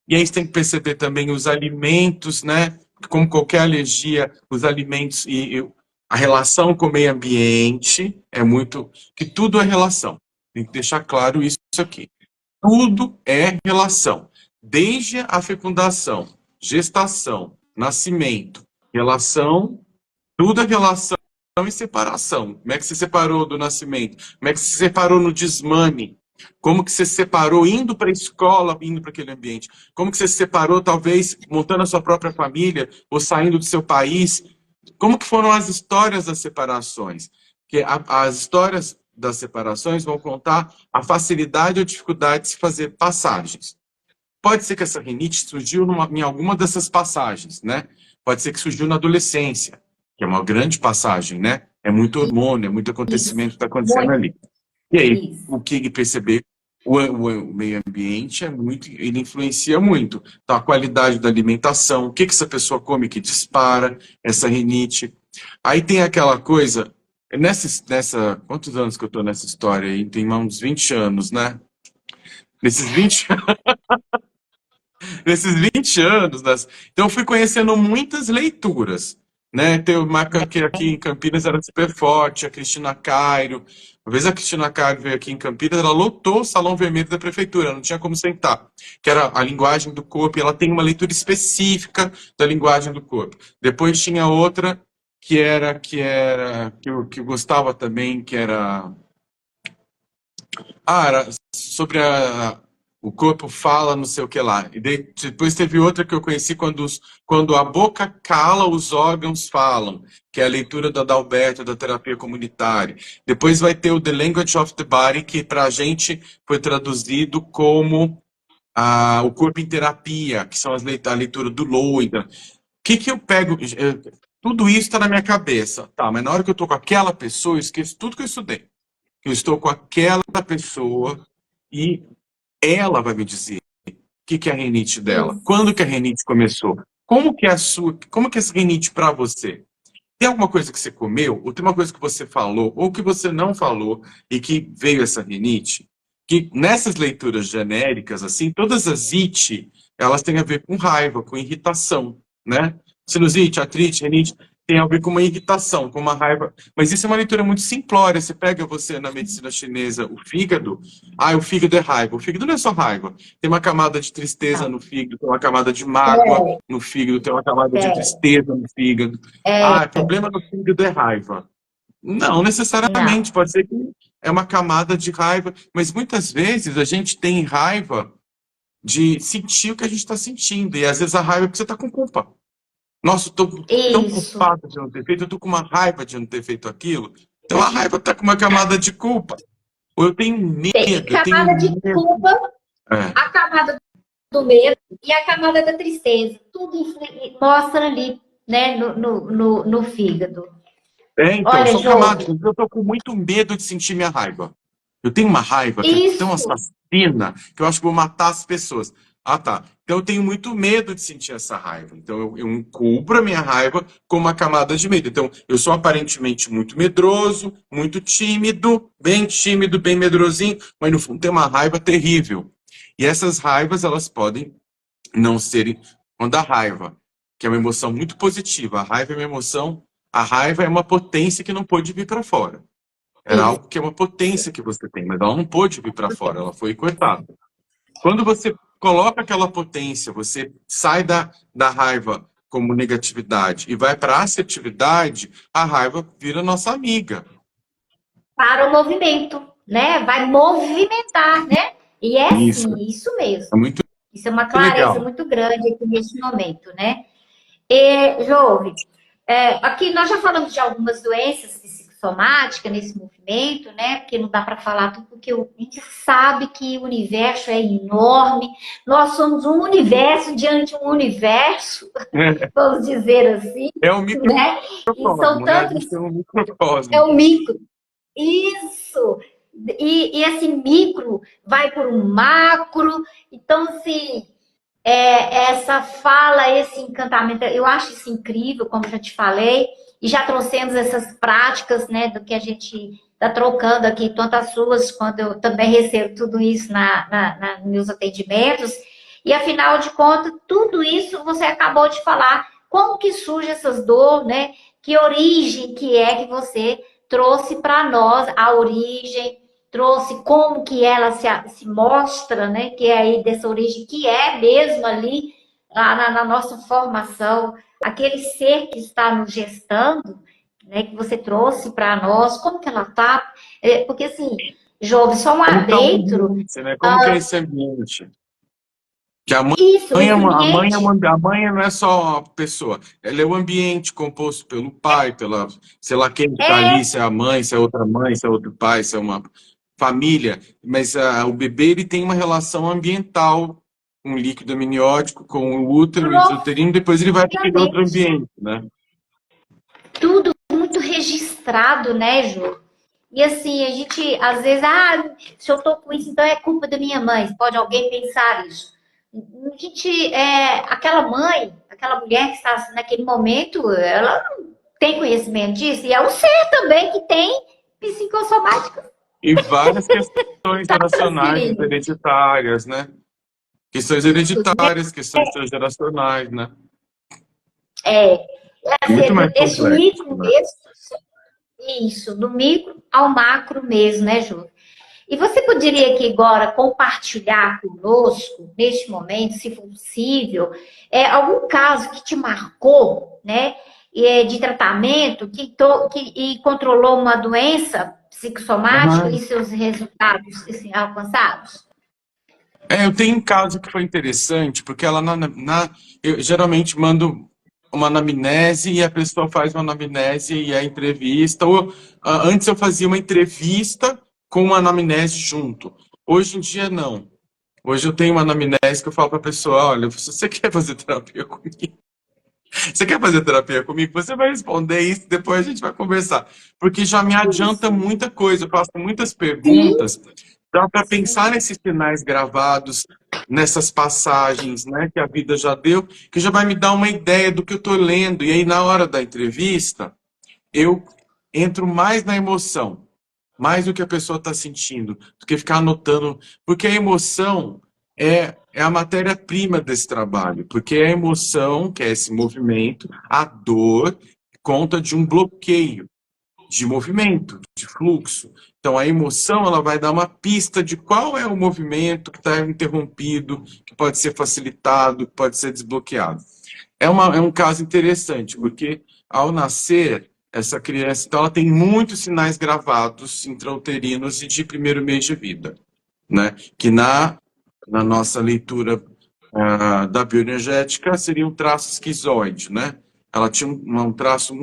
E aí você tem que perceber também os alimentos, né? Como qualquer alergia, os alimentos e a relação com o meio ambiente é muito... que tudo é relação. Tem que deixar claro isso aqui. Tudo é relação. Desde a fecundação, gestação, nascimento, relação, tudo é relação e separação. Como é que você separou do nascimento? Como é que você separou no desmame? Como que você separou indo para a escola, indo para aquele ambiente? Como que você separou, talvez, montando a sua própria família ou saindo do seu país? Como que foram as histórias das separações? Que as histórias das separações vão contar a facilidade ou dificuldade de se fazer passagens. Pode ser que essa rinite surgiu em alguma dessas passagens, né? Pode ser que surgiu na adolescência, que é uma grande passagem, né? É muito hormônio, é muito acontecimento que está acontecendo Muito ali. E aí, isso. o que perceber? O meio ambiente ele influencia muito. Então, a qualidade da alimentação, o que essa pessoa come que dispara essa rinite. Aí tem aquela coisa, quantos anos que eu estou nessa história aí? Tem uns 20 anos, né? Nesses 20 nesses 20 anos, então eu fui conhecendo muitas leituras, né? Tem uma que aqui em Campinas era super forte, a Cristina Cairo. Uma vez a Cristina Cairo veio aqui em Campinas, ela lotou o Salão Vermelho da Prefeitura, não tinha como sentar, que era a linguagem do corpo, e ela tem uma leitura específica da linguagem do corpo. Depois tinha outra que eu gostava também, que era era sobre o corpo fala, não sei o que lá. E depois teve outra que eu conheci quando a boca cala, os órgãos falam, que é a leitura da Adalberto, da terapia comunitária. Depois vai ter o The Language of the Body, que para a gente foi traduzido como o corpo em terapia, que são a leitura do Loida. O que eu pego? Tudo isso está na minha cabeça. Tá, mas na hora que eu estou com aquela pessoa, eu esqueço tudo que eu estudei. Eu estou com aquela pessoa e ela vai me dizer o que é a rinite dela, Isso. quando que a rinite começou, como que é essa rinite para você? Tem alguma coisa que você comeu, ou tem uma coisa que você falou, ou que você não falou, e que veio essa rinite? Que nessas leituras genéricas, assim, todas as IT, elas têm a ver com raiva, com irritação, né? Sinusite, artrite, rinite. tem a ver com uma irritação, com uma raiva. Mas isso é uma leitura muito simplória. Você pega você na medicina chinesa, o fígado. Ah, o fígado é raiva. O fígado não é só raiva. Tem uma camada de tristeza no fígado, tem uma camada de mágoa É, no fígado, tem uma camada de é, tristeza no fígado. é, Ah, o problema no fígado é raiva. Não necessariamente, não. pode ser que é uma camada de raiva, mas muitas vezes a gente tem raiva de sentir o que a gente está sentindo, e às vezes a raiva é porque você está com culpa. Nossa, eu tô tão Isso. culpado de não ter feito, eu tô com uma raiva de não ter feito aquilo. Então a raiva tá com uma camada de culpa. Ou eu tenho Tem medo, eu tenho camada de medo. culpa, É, a camada do medo e a camada da tristeza. Tudo mostra ali, né, no fígado. então, Olha, são camadas. Jô, Então, eu tô com muito medo de sentir minha raiva. Eu tenho uma raiva que é tão isso, assassina que eu acho que vou matar as pessoas. Ah, tá. Então eu tenho muito medo de sentir essa raiva. Então eu cubro a minha raiva com uma camada de medo. Então eu sou aparentemente muito medroso, muito tímido, bem medrosinho, mas no fundo tem uma raiva terrível. E essas raivas, elas podem não serem. Quando a raiva, que é uma emoção muito positiva, a raiva é uma emoção, a raiva é uma potência que não pode vir para fora. Era isso. algo que é uma potência que você tem, mas ela não pôde vir para fora, ela foi cortada. Quando você coloca aquela potência, você sai da raiva como negatividade e vai para a assertividade, a raiva vira nossa amiga. Para o movimento, né? Vai movimentar, né? E é Isso, sim, isso mesmo. é muito Isso é uma clareza legal. muito grande aqui nesse momento, né? E, Jove, aqui nós já falamos de algumas doenças psicossomáticas nesse movimento, né? Porque não dá para falar tudo, porque a gente sabe que o universo é enorme, nós somos um universo diante de um universo, vamos dizer assim, É um né? E são microcosmo, né? A gente tantos, tem um é microcosmo. o micro, isso! E esse micro vai por um macro, então, assim, essa fala, esse encantamento, eu acho isso incrível, como já te falei, e já trouxemos essas práticas, né, do que a gente está trocando aqui, tanto as suas, quanto eu também recebo tudo isso nos meus atendimentos, e afinal de contas, tudo isso você acabou de falar, como que surge essas dores, né, que origem que é que você trouxe para nós, a origem, trouxe como que ela se mostra, né? Que é aí dessa origem, que é mesmo ali na nossa formação, aquele ser que está nos gestando, né? Que você trouxe para nós, como que ela está? Porque assim, Jove, só um Como que é o adentro, ambiente, né? Como que é esse ambiente? Que a isso, mãe, esse ambiente, a mãe não é só a pessoa, ela é o ambiente composto pelo pai, pela, sei lá quem está ali, se é a mãe, se é outra mãe, se é outro pai, se é uma família, mas o bebê ele tem uma relação ambiental com o líquido amniótico, com o útero, o intrauterino, depois ele vai para aquele outro profundamente, ambiente, né? tudo muito registrado, né, Ju? E assim, a gente, às vezes, se eu tô com isso, então é culpa da minha mãe. Pode alguém pensar isso? A gente, aquela mãe, aquela mulher que está naquele momento, ela não tem conhecimento disso, e é um ser também que tem psicossomática E várias questões geracionais, transferindo. hereditárias, né? Questões Isso, né? hereditárias, questões transgeracionais, né? É, Muito mais desse complexo, micro né? mesmo, isso, do micro ao macro mesmo, né, Ju? E você poderia aqui agora compartilhar conosco, neste momento, se for possível, algum caso que te marcou, né, de tratamento, e controlou uma doença psicossomática e Aham. seus resultados assim, alcançados? Eu tenho um caso que foi interessante, porque ela eu geralmente mando uma anamnese e a pessoa faz uma anamnese e a entrevista, ou antes eu fazia uma entrevista com uma anamnese junto. Hoje em dia não. Hoje eu tenho uma anamnese que eu falo para a pessoa, olha, se você quer fazer terapia comigo, você quer fazer terapia comigo? Você vai responder isso, depois a gente vai conversar. Porque já me adianta Isso. muita coisa, eu faço muitas Sim, perguntas, dá para pensar sim. nesses sinais gravados, nessas passagens, né, que a vida já deu, que já vai me dar uma ideia do que eu estou lendo. E aí, na hora da entrevista, eu entro mais na emoção, mais do que a pessoa está sentindo, do que ficar anotando, porque a emoção é a matéria-prima desse trabalho, porque é a emoção, que é esse movimento, a dor, conta de um bloqueio de movimento, de fluxo. Então, a emoção ela vai dar uma pista de qual é o movimento que está interrompido, que pode ser facilitado, que pode ser desbloqueado. É um caso interessante, porque ao nascer, essa criança, então, ela tem muitos sinais gravados intrauterinos e de primeiro mês de vida, né? Que na nossa leitura da bioenergética seria um traço esquizoide, né? Ela tinha um traço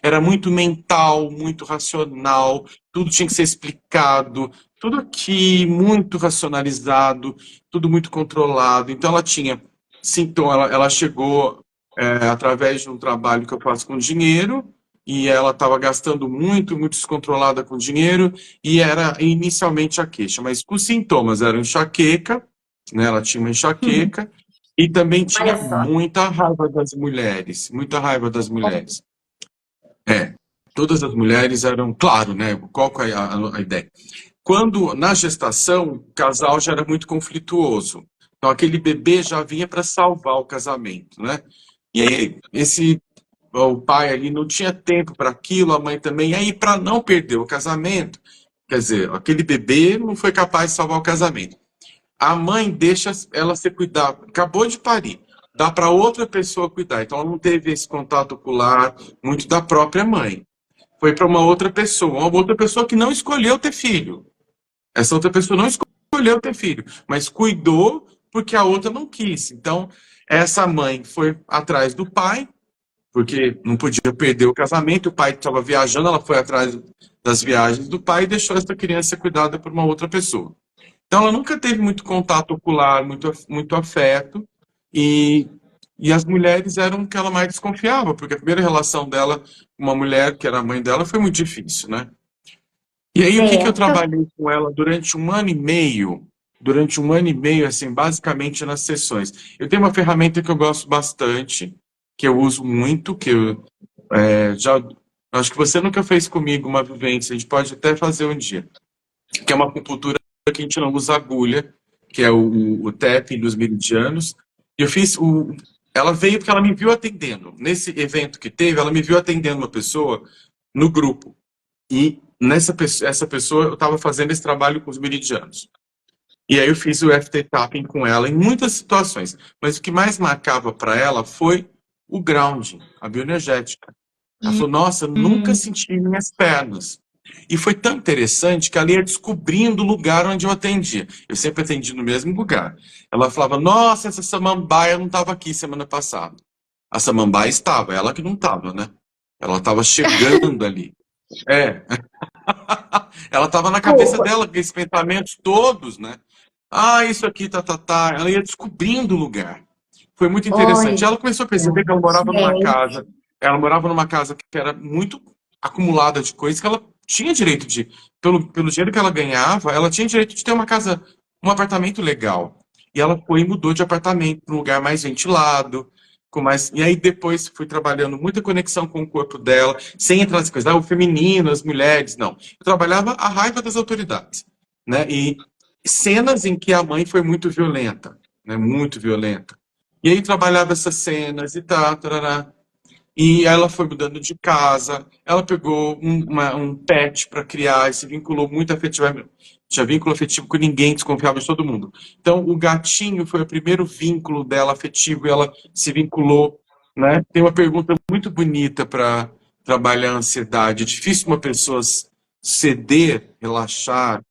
era muito mental, muito racional, tudo tinha que ser explicado, tudo aqui muito racionalizado, tudo muito controlado. Então ela tinha sintomas, ela chegou através de um trabalho que eu faço com dinheiro, e ela estava gastando muito, muito descontrolada com dinheiro, e era inicialmente a queixa, mas os sintomas eram enxaqueca, né? Ela tinha uma enxaqueca, e também tinha Olha só. muita raiva das mulheres, muita raiva das mulheres. Todas as mulheres eram, claro, né? Qual que é a ideia? Quando, na gestação, o casal já era muito conflituoso. Então, aquele bebê já vinha para salvar o casamento, né? E aí, o pai ali não tinha tempo para aquilo, a mãe também. E aí, para não perder o casamento, quer dizer, aquele bebê não foi capaz de salvar o casamento. A mãe deixa ela ser cuidada, acabou de parir, dá para outra pessoa cuidar. Então, ela não teve esse contato ocular muito da própria mãe. Foi para uma outra pessoa que não escolheu ter filho. Essa outra pessoa não escolheu ter filho, mas cuidou porque a outra não quis. Então, essa mãe foi atrás do pai, porque não podia perder o casamento, o pai estava viajando, ela foi atrás das viagens do pai e deixou essa criança ser cuidada por uma outra pessoa. Então, ela nunca teve muito contato ocular, muito afeto, e, e as mulheres eram que ela mais desconfiava, porque a primeira relação dela com uma mulher, que era a mãe dela, foi muito difícil, né? E aí, o que eu Certo. trabalhei com ela durante um ano e meio? Durante um ano e meio, assim, basicamente nas sessões. Eu tenho uma ferramenta que eu gosto bastante, que eu uso muito, que eu já. Acho que você nunca fez comigo uma vivência, a gente pode até fazer um dia, que é uma acupuntura que a gente não usa agulha, que é o tapping dos meridianos. E eu fiz o. Ela veio porque ela me viu atendendo. Nesse evento que teve, ela me viu atendendo uma pessoa no grupo. E essa pessoa, eu estava fazendo esse trabalho com os meridianos. E aí eu fiz o FT Tapping com ela em muitas situações. Mas o que mais marcava para ela foi o grounding, a bioenergética. Ela falou, nossa, eu nunca Hum. senti minhas pernas. E foi tão interessante que ela ia descobrindo o lugar onde eu atendia. Eu sempre atendi no mesmo lugar. Ela falava, nossa, essa samambaia não estava aqui semana passada. A samambaia estava, ela que não estava, né? Ela estava chegando ali. É, ela estava na cabeça Desculpa. dela, com esses pensamentos todos, né? Ah, isso aqui, tá, tá, tá. Ela ia descobrindo o lugar. Foi muito interessante. Olha, Ela começou a perceber que gente. ela morava numa casa que era muito acumulada de coisas, que ela tinha direito de, pelo dinheiro que ela ganhava, ela tinha direito de ter uma casa, um apartamento legal. E ela foi e mudou de apartamento para um lugar mais ventilado, com mais. E aí depois fui trabalhando muita conexão com o corpo dela, sem entrar nessas coisas, o feminino, as mulheres, não. Eu trabalhava a raiva das autoridades, né? E cenas em que a mãe foi muito violenta, né? Muito violenta. E aí trabalhava essas cenas e tá, tarará. E ela foi mudando de casa, ela pegou um pet para criar e se vinculou muito afetivamente. Tinha vínculo afetivo com ninguém, desconfiava de todo mundo. Então, o gatinho foi o primeiro vínculo dela afetivo e ela se vinculou, né? Tem uma pergunta muito bonita para trabalhar a ansiedade. É difícil uma pessoa ceder, relaxar,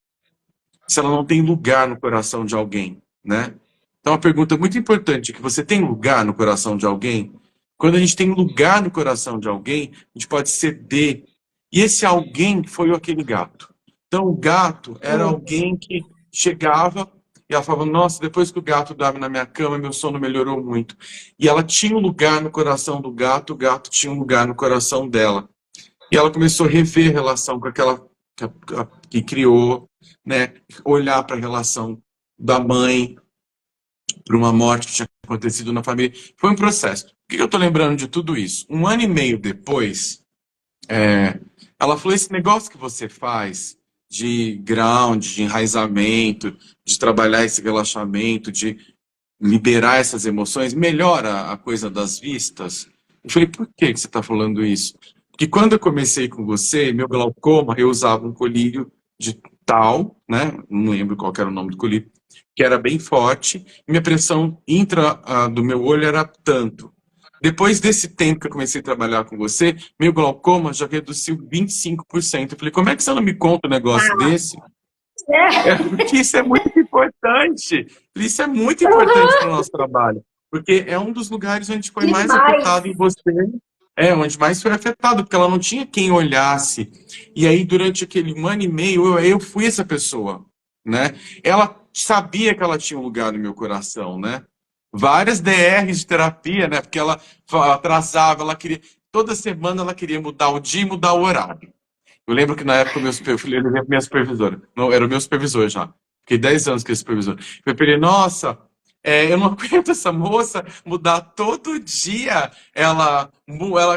se ela não tem lugar no coração de alguém, né? Então, uma pergunta muito importante, que você tem lugar no coração de alguém? Quando a gente tem lugar no coração de alguém, a gente pode ceder. E esse alguém foi aquele gato. Então, o gato era Oh, alguém que chegava e ela falava, nossa, depois que o gato dorme na minha cama, meu sono melhorou muito. E ela tinha um lugar no coração do gato, o gato tinha um lugar no coração dela. E ela começou a rever a relação com aquela que criou, né? Olhar para a relação da mãe, para uma morte que tinha acontecido na família. Foi um processo. Por que eu estou lembrando de tudo isso? Um ano e meio depois, ela falou: esse negócio que você faz de ground, de enraizamento, de trabalhar esse relaxamento, de liberar essas emoções, melhora a coisa das vistas. Eu falei, por que você está falando isso? Porque quando eu comecei com você, meu glaucoma, eu usava um colírio de tal, né? Não lembro qual que era o nome do colírio, que era bem forte, e minha pressão do meu olho era tanto. Depois desse tempo que eu comecei a trabalhar com você, meu glaucoma já reduziu 25%. Eu falei, como é que você não me conta um negócio desse? É porque isso é muito importante. Isso é muito importante para o nosso trabalho. Porque é um dos lugares onde foi mais Demais. afetado em você. Onde mais foi afetado, porque ela não tinha quem olhasse. E aí, durante aquele 1 ano e meio, eu fui essa pessoa, né? Ela sabia que ela tinha um lugar no meu coração, né? Várias DRs de terapia, né? Porque ela atrasava, ela queria... Toda semana ela queria mudar o dia e mudar o horário. Eu lembro que na época eu levei pra minha supervisora. Não, era o meu supervisor já. Fiquei 10 anos com esse supervisor. Eu falei, nossa, eu não aguento essa moça mudar todo dia. Ela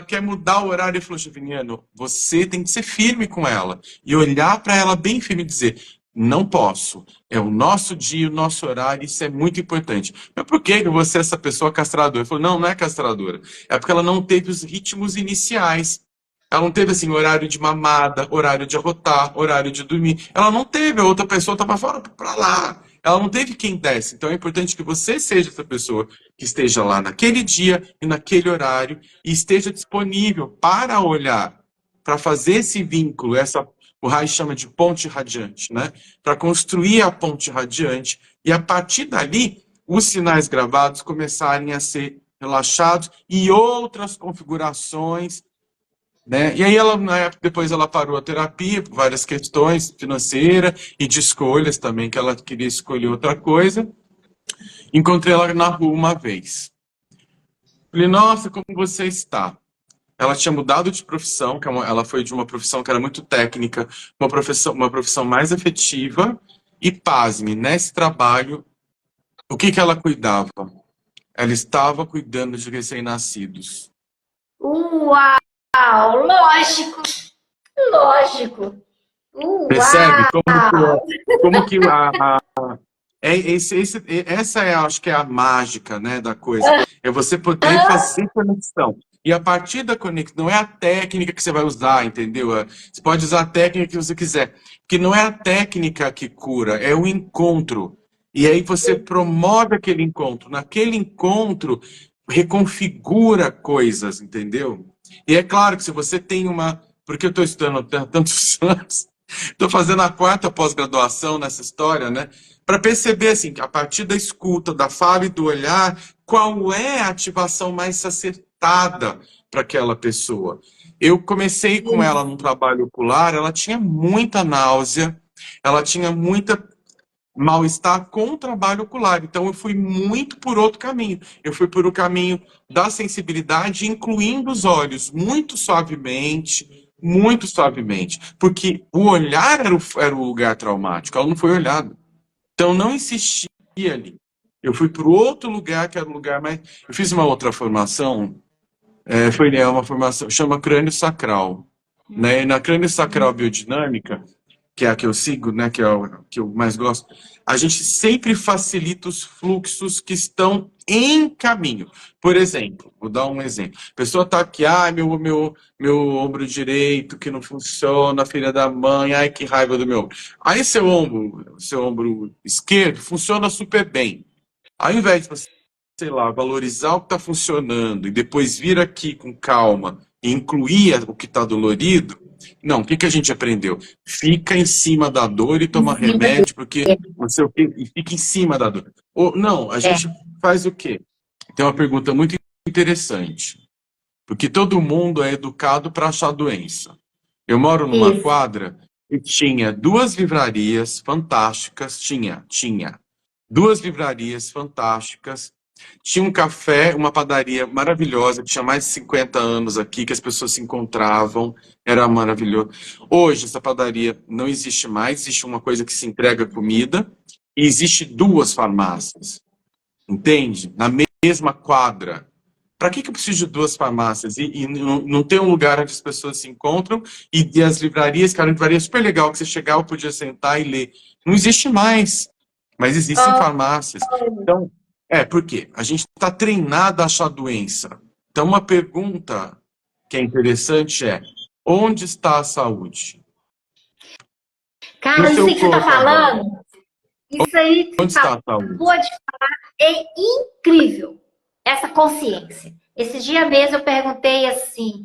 quer mudar o horário. Ele falou, Juveniano, você tem que ser firme com ela. E olhar para ela bem firme e dizer, não posso. É o nosso dia, o nosso horário, isso é muito importante. Mas por que você é essa pessoa castradora? Ele falou, não, não é castradora. É porque ela não teve os ritmos iniciais. Ela não teve, assim, horário de mamada, horário de arrotar, horário de dormir. Ela não teve, a outra pessoa estava fora para lá. Ela não teve quem desse. Então é importante que você seja essa pessoa que esteja lá naquele dia e naquele horário e esteja disponível para olhar, para fazer esse vínculo, o Rai chama de ponte radiante, né? Para construir a ponte radiante e a partir dali os sinais gravados começarem a ser relaxados e outras configurações, né? E aí ela, na época, depois ela parou a terapia por várias questões financeiras e de escolhas também, que ela queria escolher outra coisa. Encontrei ela na rua uma vez. Falei, nossa, como você está? Ela tinha mudado de profissão, ela foi de uma profissão que era muito técnica, uma profissão mais afetiva, e pasme, nesse trabalho, o que ela cuidava? Ela estava cuidando de recém-nascidos. Uau! Lógico, lógico. Percebe Uau! como que essa acho que é a mágica, né, da coisa. É você poder fazer conexão. E a partir da conexão, não é a técnica que você vai usar, entendeu? Você pode usar a técnica que você quiser. Porque não é a técnica que cura, é o encontro. E aí você promove aquele encontro. Naquele encontro, reconfigura coisas, entendeu? E é claro que se você tem porque eu estou estudando há tantos anos, estou fazendo a 4ª pós-graduação nessa história, né? Para perceber, assim, a partir da escuta, da fala e do olhar, qual é a ativação mais acertada para aquela pessoa. Eu comecei com ela num trabalho ocular, ela tinha muita náusea, ela tinha muita mal-estar com o trabalho ocular. Então, eu fui muito por outro caminho. Eu fui por o caminho da sensibilidade, incluindo os olhos, muito suavemente. Porque o olhar era o lugar traumático, ela não foi olhada. Então, não insistia ali. Eu fui para outro lugar, que era o lugar mais... Eu fiz uma outra formação, foi uma formação, chama crânio sacral. Né? E na crânio sacral biodinâmica, que é a que eu sigo, né, que é o que eu mais gosto, a gente sempre facilita os fluxos que estão em caminho. Por exemplo, vou dar um exemplo. A pessoa está aqui, meu ombro direito que não funciona, filha da mãe, ai que raiva do meu ombro. Aí seu ombro esquerdo funciona super bem. Ao invés de você, sei lá, valorizar o que está funcionando e depois vir aqui com calma e incluir o que está dolorido, não, o que a gente aprendeu? Fica em cima da dor e toma remédio, porque não sei o quê, e fica em cima da dor. Ou, não, a gente faz o quê? Tem uma pergunta muito interessante, porque todo mundo é educado para achar doença. Eu moro numa Isso. quadra e tinha 2 livrarias fantásticas, tinha 2 livrarias fantásticas, tinha um café, uma padaria maravilhosa, que tinha mais de 50 anos aqui, que as pessoas se encontravam, era maravilhoso. Hoje, essa padaria não existe mais, existe uma coisa que se entrega comida, e existe 2 farmácias, entende? Na mesma quadra. Para que eu preciso de 2 farmácias? E não tem um lugar onde as pessoas se encontram, e as livrarias, que era uma livraria super legal, que você chegava, podia sentar e ler. Não existe mais, mas existem farmácias. Então, por quê? A gente está treinado a achar doença. Então, uma pergunta que é interessante é: onde está a saúde? No Cara, isso seu aí que você está corpo agora, falando, isso aí que você onde está a acabou saúde? de falar é incrível, essa consciência. Esses dias mesmo eu perguntei assim,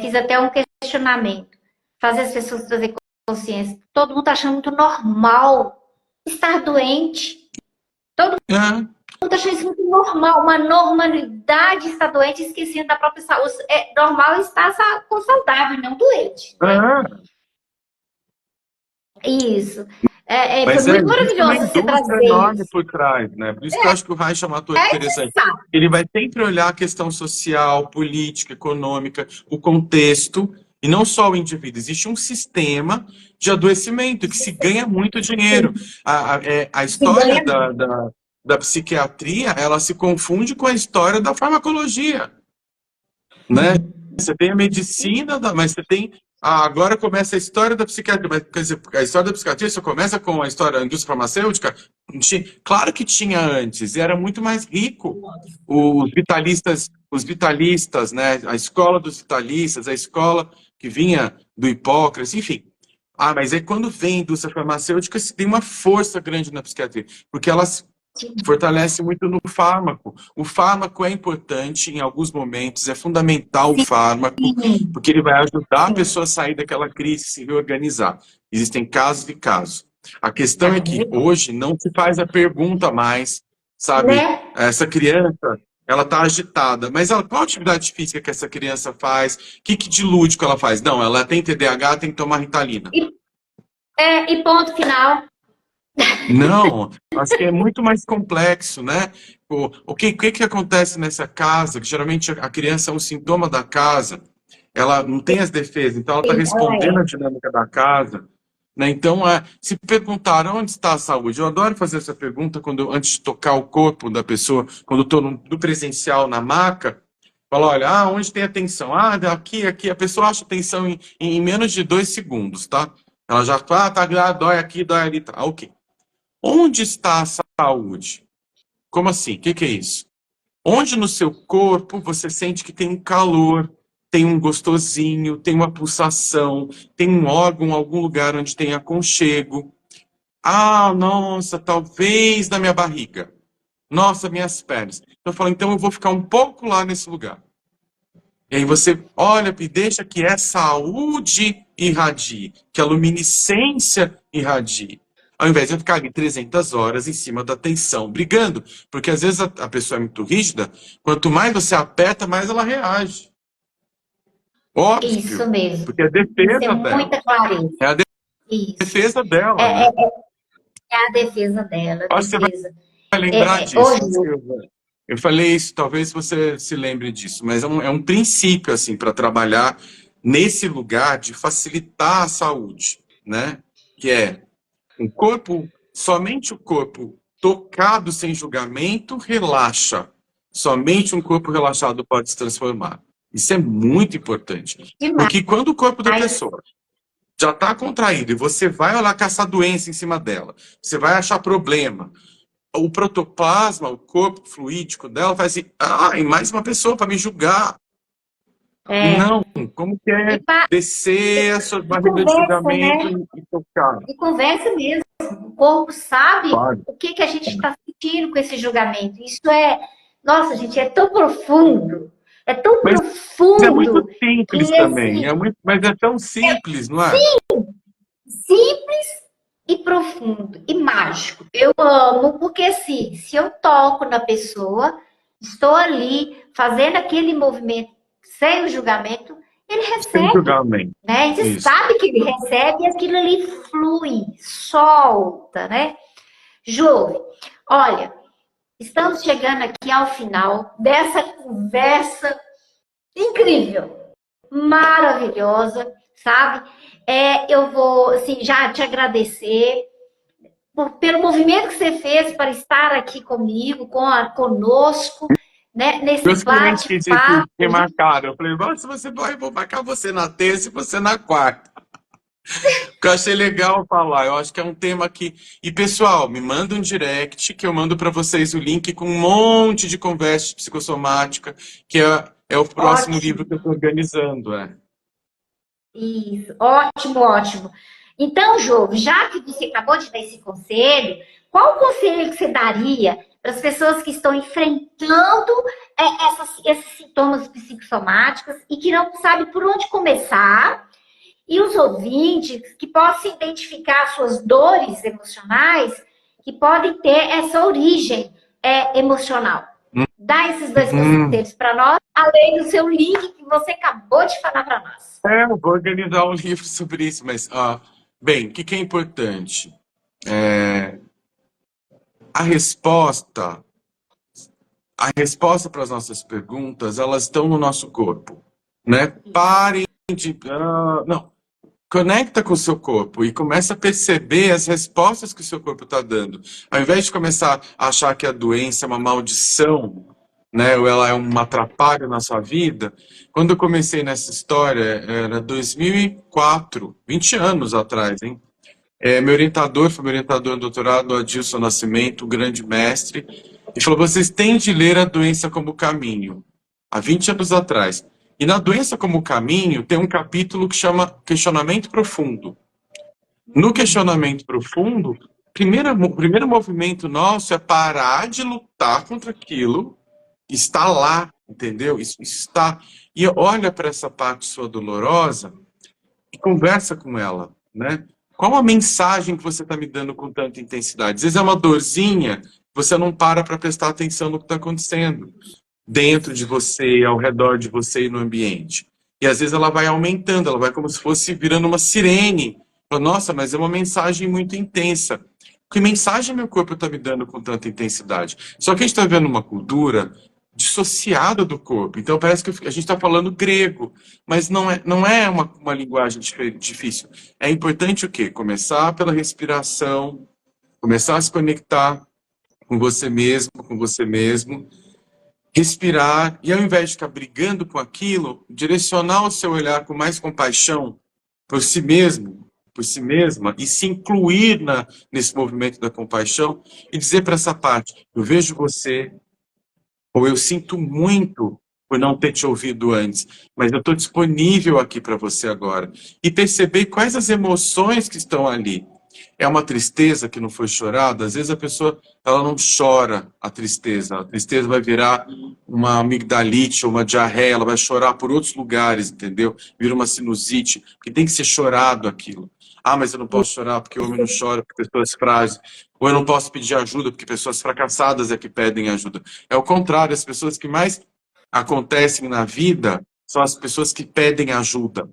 fiz até um questionamento, fazer as pessoas trazer consciência. Todo mundo está achando muito normal estar doente. Todo É, mundo está achando isso muito normal, uma normalidade estar doente, esquecendo da própria saúde. É normal estar com saudável, não doente, né? é. Isso. Foi Mas muito existe uma maravilhoso você indústria trazer enorme isso. por trás, né? Por isso que eu acho que o Reich é um ator interessante. Sabe? Ele vai sempre olhar a questão social, política, econômica, o contexto, e não só o indivíduo. Existe um sistema de adoecimento que se ganha muito dinheiro. A Se história ganha. da psiquiatria, ela se confunde com a história da farmacologia, né? Você tem a medicina, mas você tem. Agora começa a história da psiquiatria. Mas, quer dizer, a história da psiquiatria só começa com a história da indústria farmacêutica? Claro que tinha antes, e era muito mais rico. Os vitalistas, né? A escola dos vitalistas, a escola que vinha do Hipócrates, enfim. Mas aí quando vem a indústria farmacêutica, se tem uma força grande na psiquiatria, porque elas fortalece muito no fármaco. O fármaco é importante em alguns momentos, é fundamental o fármaco, Sim, porque ele vai ajudar a sim. pessoa a sair daquela crise, se reorganizar. Existem casos e casos. A questão é Ah, que hoje não se faz a pergunta mais, sabe? né? Essa criança, ela está agitada, mas qual atividade física que essa criança faz? O que de lúdico ela faz? Não, ela tem TDAH, tem que tomar Ritalina. E, e ponto final. Não, acho que é muito mais complexo, né? O que acontece nessa casa? Que geralmente a criança é um sintoma da casa, ela não tem as defesas, então ela está Ela respondendo é. à dinâmica da casa, né? Então, se perguntaram onde está a saúde, eu adoro fazer essa pergunta antes de tocar o corpo da pessoa, quando estou no presencial, na maca, falo, olha, onde tem atenção? Aqui, a pessoa acha atenção em menos de 2 segundos, tá? Ela já fala, tá, dói aqui, dói ali, tá, ok. Onde está a saúde? Como assim? O que é isso? Onde no seu corpo você sente que tem um calor, tem um gostosinho, tem uma pulsação, tem um órgão, algum lugar onde tem aconchego? Nossa, talvez na minha barriga. Nossa, minhas pernas. Então eu falo, então eu vou ficar um pouco lá nesse lugar. E aí você olha e deixa que a saúde irradie, que a luminescência irradie. Ao invés de eu ficar ali 300 horas em cima da tensão, brigando. Porque às vezes a pessoa é muito rígida, quanto mais você aperta, mais ela reage. Isso Óbvio. mesmo. Porque é a Isso é defesa dela. muita clareza. É a Isso. defesa dela, É, né? é a defesa dela, a Acho que você vai defesa. lembrar Hoje, disso, Silvia. Eu falei isso, talvez você se lembre disso, mas é um princípio, assim, para trabalhar nesse lugar de facilitar a saúde, né? Que é somente o corpo tocado sem julgamento relaxa. Somente um corpo relaxado pode se transformar. Isso é muito importante. demais. Porque quando o corpo da pessoa já está contraído e você vai olhar caçar doença em cima dela, você vai achar problema, o protoplasma, o corpo fluídico dela vai assim, e mais uma pessoa para me julgar. É, Não, como que é e, pa- descer a sua e barreira de conversa, julgamento né? e tocar? E conversa mesmo. O corpo sabe Claro. o que a gente está sentindo com esse julgamento. Isso é, nossa, gente, é tão profundo. É tão Mas é muito profundo simples que, também, assim, mas é tão simples, não é? simples e profundo e mágico. Eu amo, porque assim, se eu toco na pessoa, estou ali fazendo aquele movimento sem o julgamento, ele Sem recebe, julgamento. né? A gente Isso. sabe que ele recebe e aquilo ali flui, solta, né? Jove, olha, estamos chegando aqui ao final dessa conversa incrível, maravilhosa, sabe? Eu vou, assim, já te agradecer pelo movimento que você fez para estar aqui comigo, conosco, né, nesse Meus clientes que bate-papo. marcaram, eu falei, se você vai, eu vou marcar você na terça e você na quarta. Que eu achei legal falar. Eu acho que é um tema que. E, pessoal, me manda um direct que eu mando para vocês o link com um monte de conversa de psicossomática, que é o próximo livro Ótimo. que eu estou organizando. É. Isso, ótimo, ótimo. Então, Jô, já que você acabou de dar esse conselho, qual o conselho que você daria para as pessoas que estão enfrentando esses sintomas psicossomáticos e que não sabem por onde começar? E os ouvintes que possam identificar suas dores emocionais que podem ter essa origem emocional. Dá esses dois Uhum. conselhos para nós, além do seu link que você acabou de falar para nós. Eu vou organizar um livro sobre isso, mas, bem, o que é importante? A resposta, a resposta para as nossas perguntas, elas estão no nosso corpo, né? Parem de, não, conecta com o seu corpo e começa a perceber as respostas que o seu corpo está dando. Ao invés de começar a achar que a doença é uma maldição, né, ou ela é um atrapalho na sua vida, quando eu comecei nessa história, era 2004, 20 anos atrás, hein? Meu orientador foi meu orientador no doutorado, Adilson Nascimento, um grande mestre, e falou: vocês têm de ler a doença como caminho, há 20 anos atrás. E na doença como caminho tem um capítulo que chama questionamento profundo. No questionamento profundo, o primeiro movimento nosso é parar de lutar contra aquilo, está lá, entendeu? Isso está. E olha para essa parte sua dolorosa e conversa com ela, né? Qual a mensagem que você está me dando com tanta intensidade? Às vezes é uma dorzinha, você não para prestar atenção no que está acontecendo dentro de você, ao redor de você e no ambiente. E às vezes ela vai aumentando, ela vai como se fosse virando uma sirene. Nossa, mas é uma mensagem muito intensa. Que mensagem meu corpo está me dando com tanta intensidade? Só que a gente está vendo uma cultura dissociada do corpo. Então parece que a gente está falando grego, mas não é uma linguagem difícil. É importante o quê? Começar pela respiração, começar a se conectar com você mesmo, com você mesmo, respirar e ao invés de ficar brigando com aquilo, direcionar o seu olhar com mais compaixão por si mesmo, por si mesma e se incluir nesse movimento da compaixão e dizer para essa parte: eu vejo você, ou eu sinto muito por não ter te ouvido antes, mas eu estou disponível aqui para você agora. E perceber quais as emoções que estão ali. É uma tristeza que não foi chorada? Às vezes a pessoa ela não chora a tristeza. A tristeza vai virar uma amigdalite ou uma diarreia, ela vai chorar por outros lugares, entendeu? Vira uma sinusite, porque tem que ser chorado aquilo. Ah, mas eu não posso chorar porque o homem não chora, porque pessoas frágeis. Ou eu não posso pedir ajuda porque pessoas fracassadas é que pedem ajuda. É o contrário, as pessoas que mais acontecem na vida são as pessoas que pedem ajuda.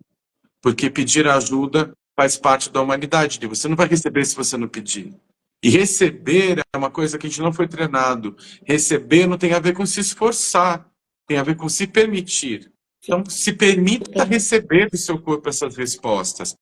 Porque pedir ajuda faz parte da humanidade. E você não vai receber se você não pedir. E receber é uma coisa que a gente não foi treinado. Receber não tem a ver com se esforçar, tem a ver com se permitir. Então, se permita receber do seu corpo essas respostas.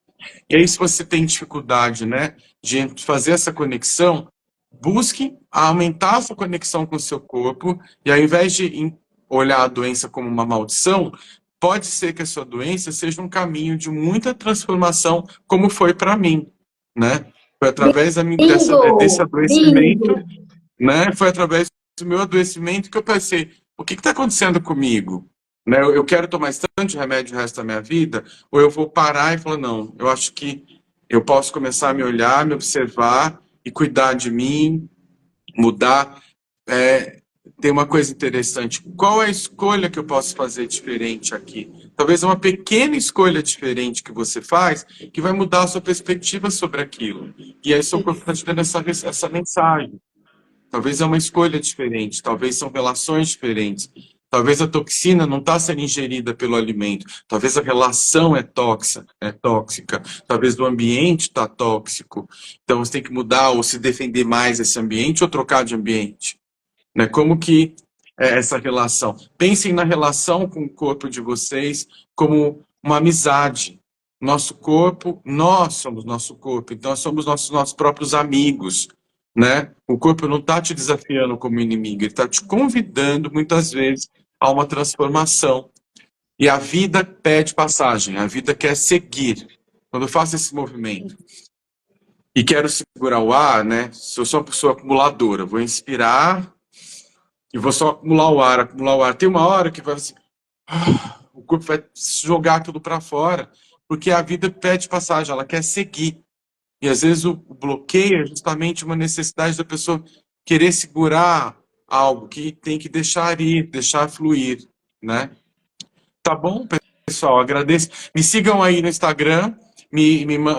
E aí, se você tem dificuldade, né, de fazer essa conexão, busque aumentar a sua conexão com o seu corpo e ao invés de olhar a doença como uma maldição, pode ser que a sua doença seja um caminho de muita transformação, como foi para mim, né? Foi através desse Bingo! adoecimento, Bingo! né? Foi através do meu adoecimento que eu pensei, o que está acontecendo comigo? Né? Eu quero tomar esse tanto de remédio o resto da minha vida? Ou eu vou parar e falar, não, eu acho que eu posso começar a me olhar, me observar e cuidar de mim, mudar. Tem uma coisa interessante. Qual é a escolha que eu posso fazer diferente aqui? Talvez uma pequena escolha diferente que você faz que vai mudar a sua perspectiva sobre aquilo. E aí seu corpo está te dando essa mensagem. Talvez é uma escolha diferente, talvez são relações diferentes. Talvez a toxina não está sendo ingerida pelo alimento. Talvez a relação é tóxica. Talvez o ambiente está tóxico. Então você tem que mudar ou se defender mais desse ambiente ou trocar de ambiente. Né? Como que é essa relação? Pensem na relação com o corpo de vocês como uma amizade. Nosso corpo, nós somos nosso corpo, então nós somos nossos próprios amigos. Né? O corpo não está te desafiando como inimigo, ele está te convidando muitas vezes a uma transformação. E a vida pede passagem, a vida quer seguir. quando eu faço esse movimento e quero segurar o ar, né? Se eu sou uma pessoa acumuladora, vou inspirar e vou só acumular o ar, acumular o ar. Tem uma hora que vai assim, o corpo vai jogar tudo para fora, porque a vida pede passagem, ela quer seguir. E às vezes o bloqueio é justamente uma necessidade da pessoa querer segurar algo que tem que deixar ir, deixar fluir, né? Tá bom, pessoal? Agradeço. Me sigam aí no Instagram,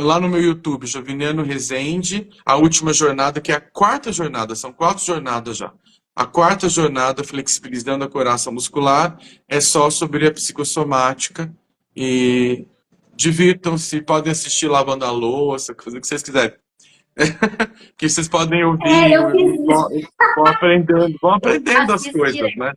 lá no meu YouTube, Joviniano Rezende, a última jornada, que é a quarta jornada, são 4 jornadas já. A quarta jornada, Flexibilizando a Coraça Muscular, é só sobre a psicossomática. E divirtam-se, podem assistir lavando a louça, coisa que vocês quiserem. Que vocês podem ouvir Eu fiz e vão aprendendo as isso coisas, direto. né?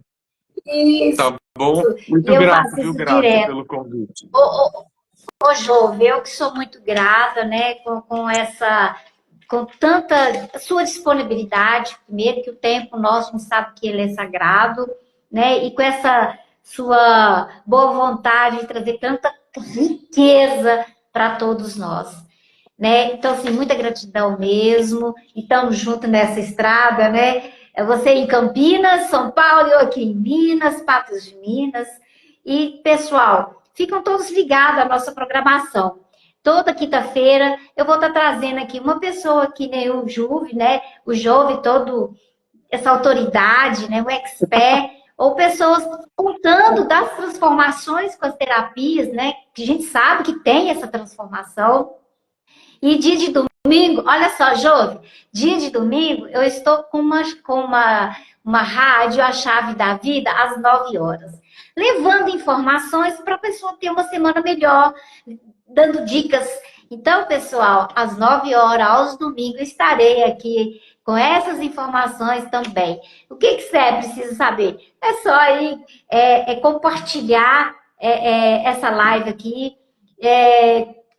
Isso. Tá bom? E Muito eu grato, faço viu, isso Graça, direto. pelo convite. Ô, Jove, eu que sou muito grata, né, com tanta sua disponibilidade, primeiro que o tempo nosso, a gente sabe que ele é sagrado, né, e com essa sua boa vontade de trazer tanta riqueza para todos nós, né? Então, assim, muita gratidão mesmo, e estamos juntos nessa estrada, né? Você em Campinas, São Paulo, eu aqui em Minas, Patos de Minas, e, pessoal, ficam todos ligados à nossa programação. Toda quinta-feira eu vou estar trazendo aqui uma pessoa que nem o Juve, né? O Jove, todo essa autoridade, né? O expert, ou pessoas contando das transformações com as terapias, né? Que a gente sabe que tem essa transformação. E dia de domingo, olha só, Jove, dia de domingo eu estou com uma rádio, a Chave da Vida, às 9 horas. Levando informações para a pessoa ter uma semana melhor, dando dicas. Então, pessoal, às 9 horas, aos domingos, estarei aqui com essas informações também. O que você precisa saber? É só ir compartilhar essa live aqui,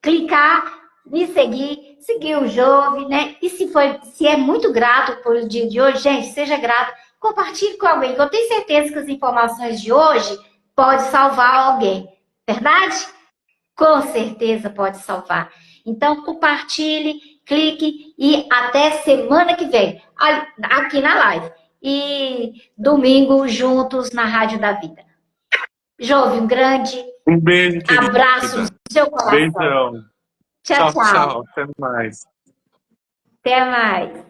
clicar, me seguir o Jove, né? E se é muito grato pelo dia de hoje, gente, seja grato, compartilhe com alguém, que eu tenho certeza que as informações de hoje podem salvar alguém. Verdade? Com certeza pode salvar. Então, compartilhe, clique e até semana que vem, aqui na live. E domingo, juntos na Rádio da Vida. Jove, um grande Um beijo, abraço no querida. seu coração. Beijão. Tchau, Tchau, tchau. tchau. Até mais. Até mais.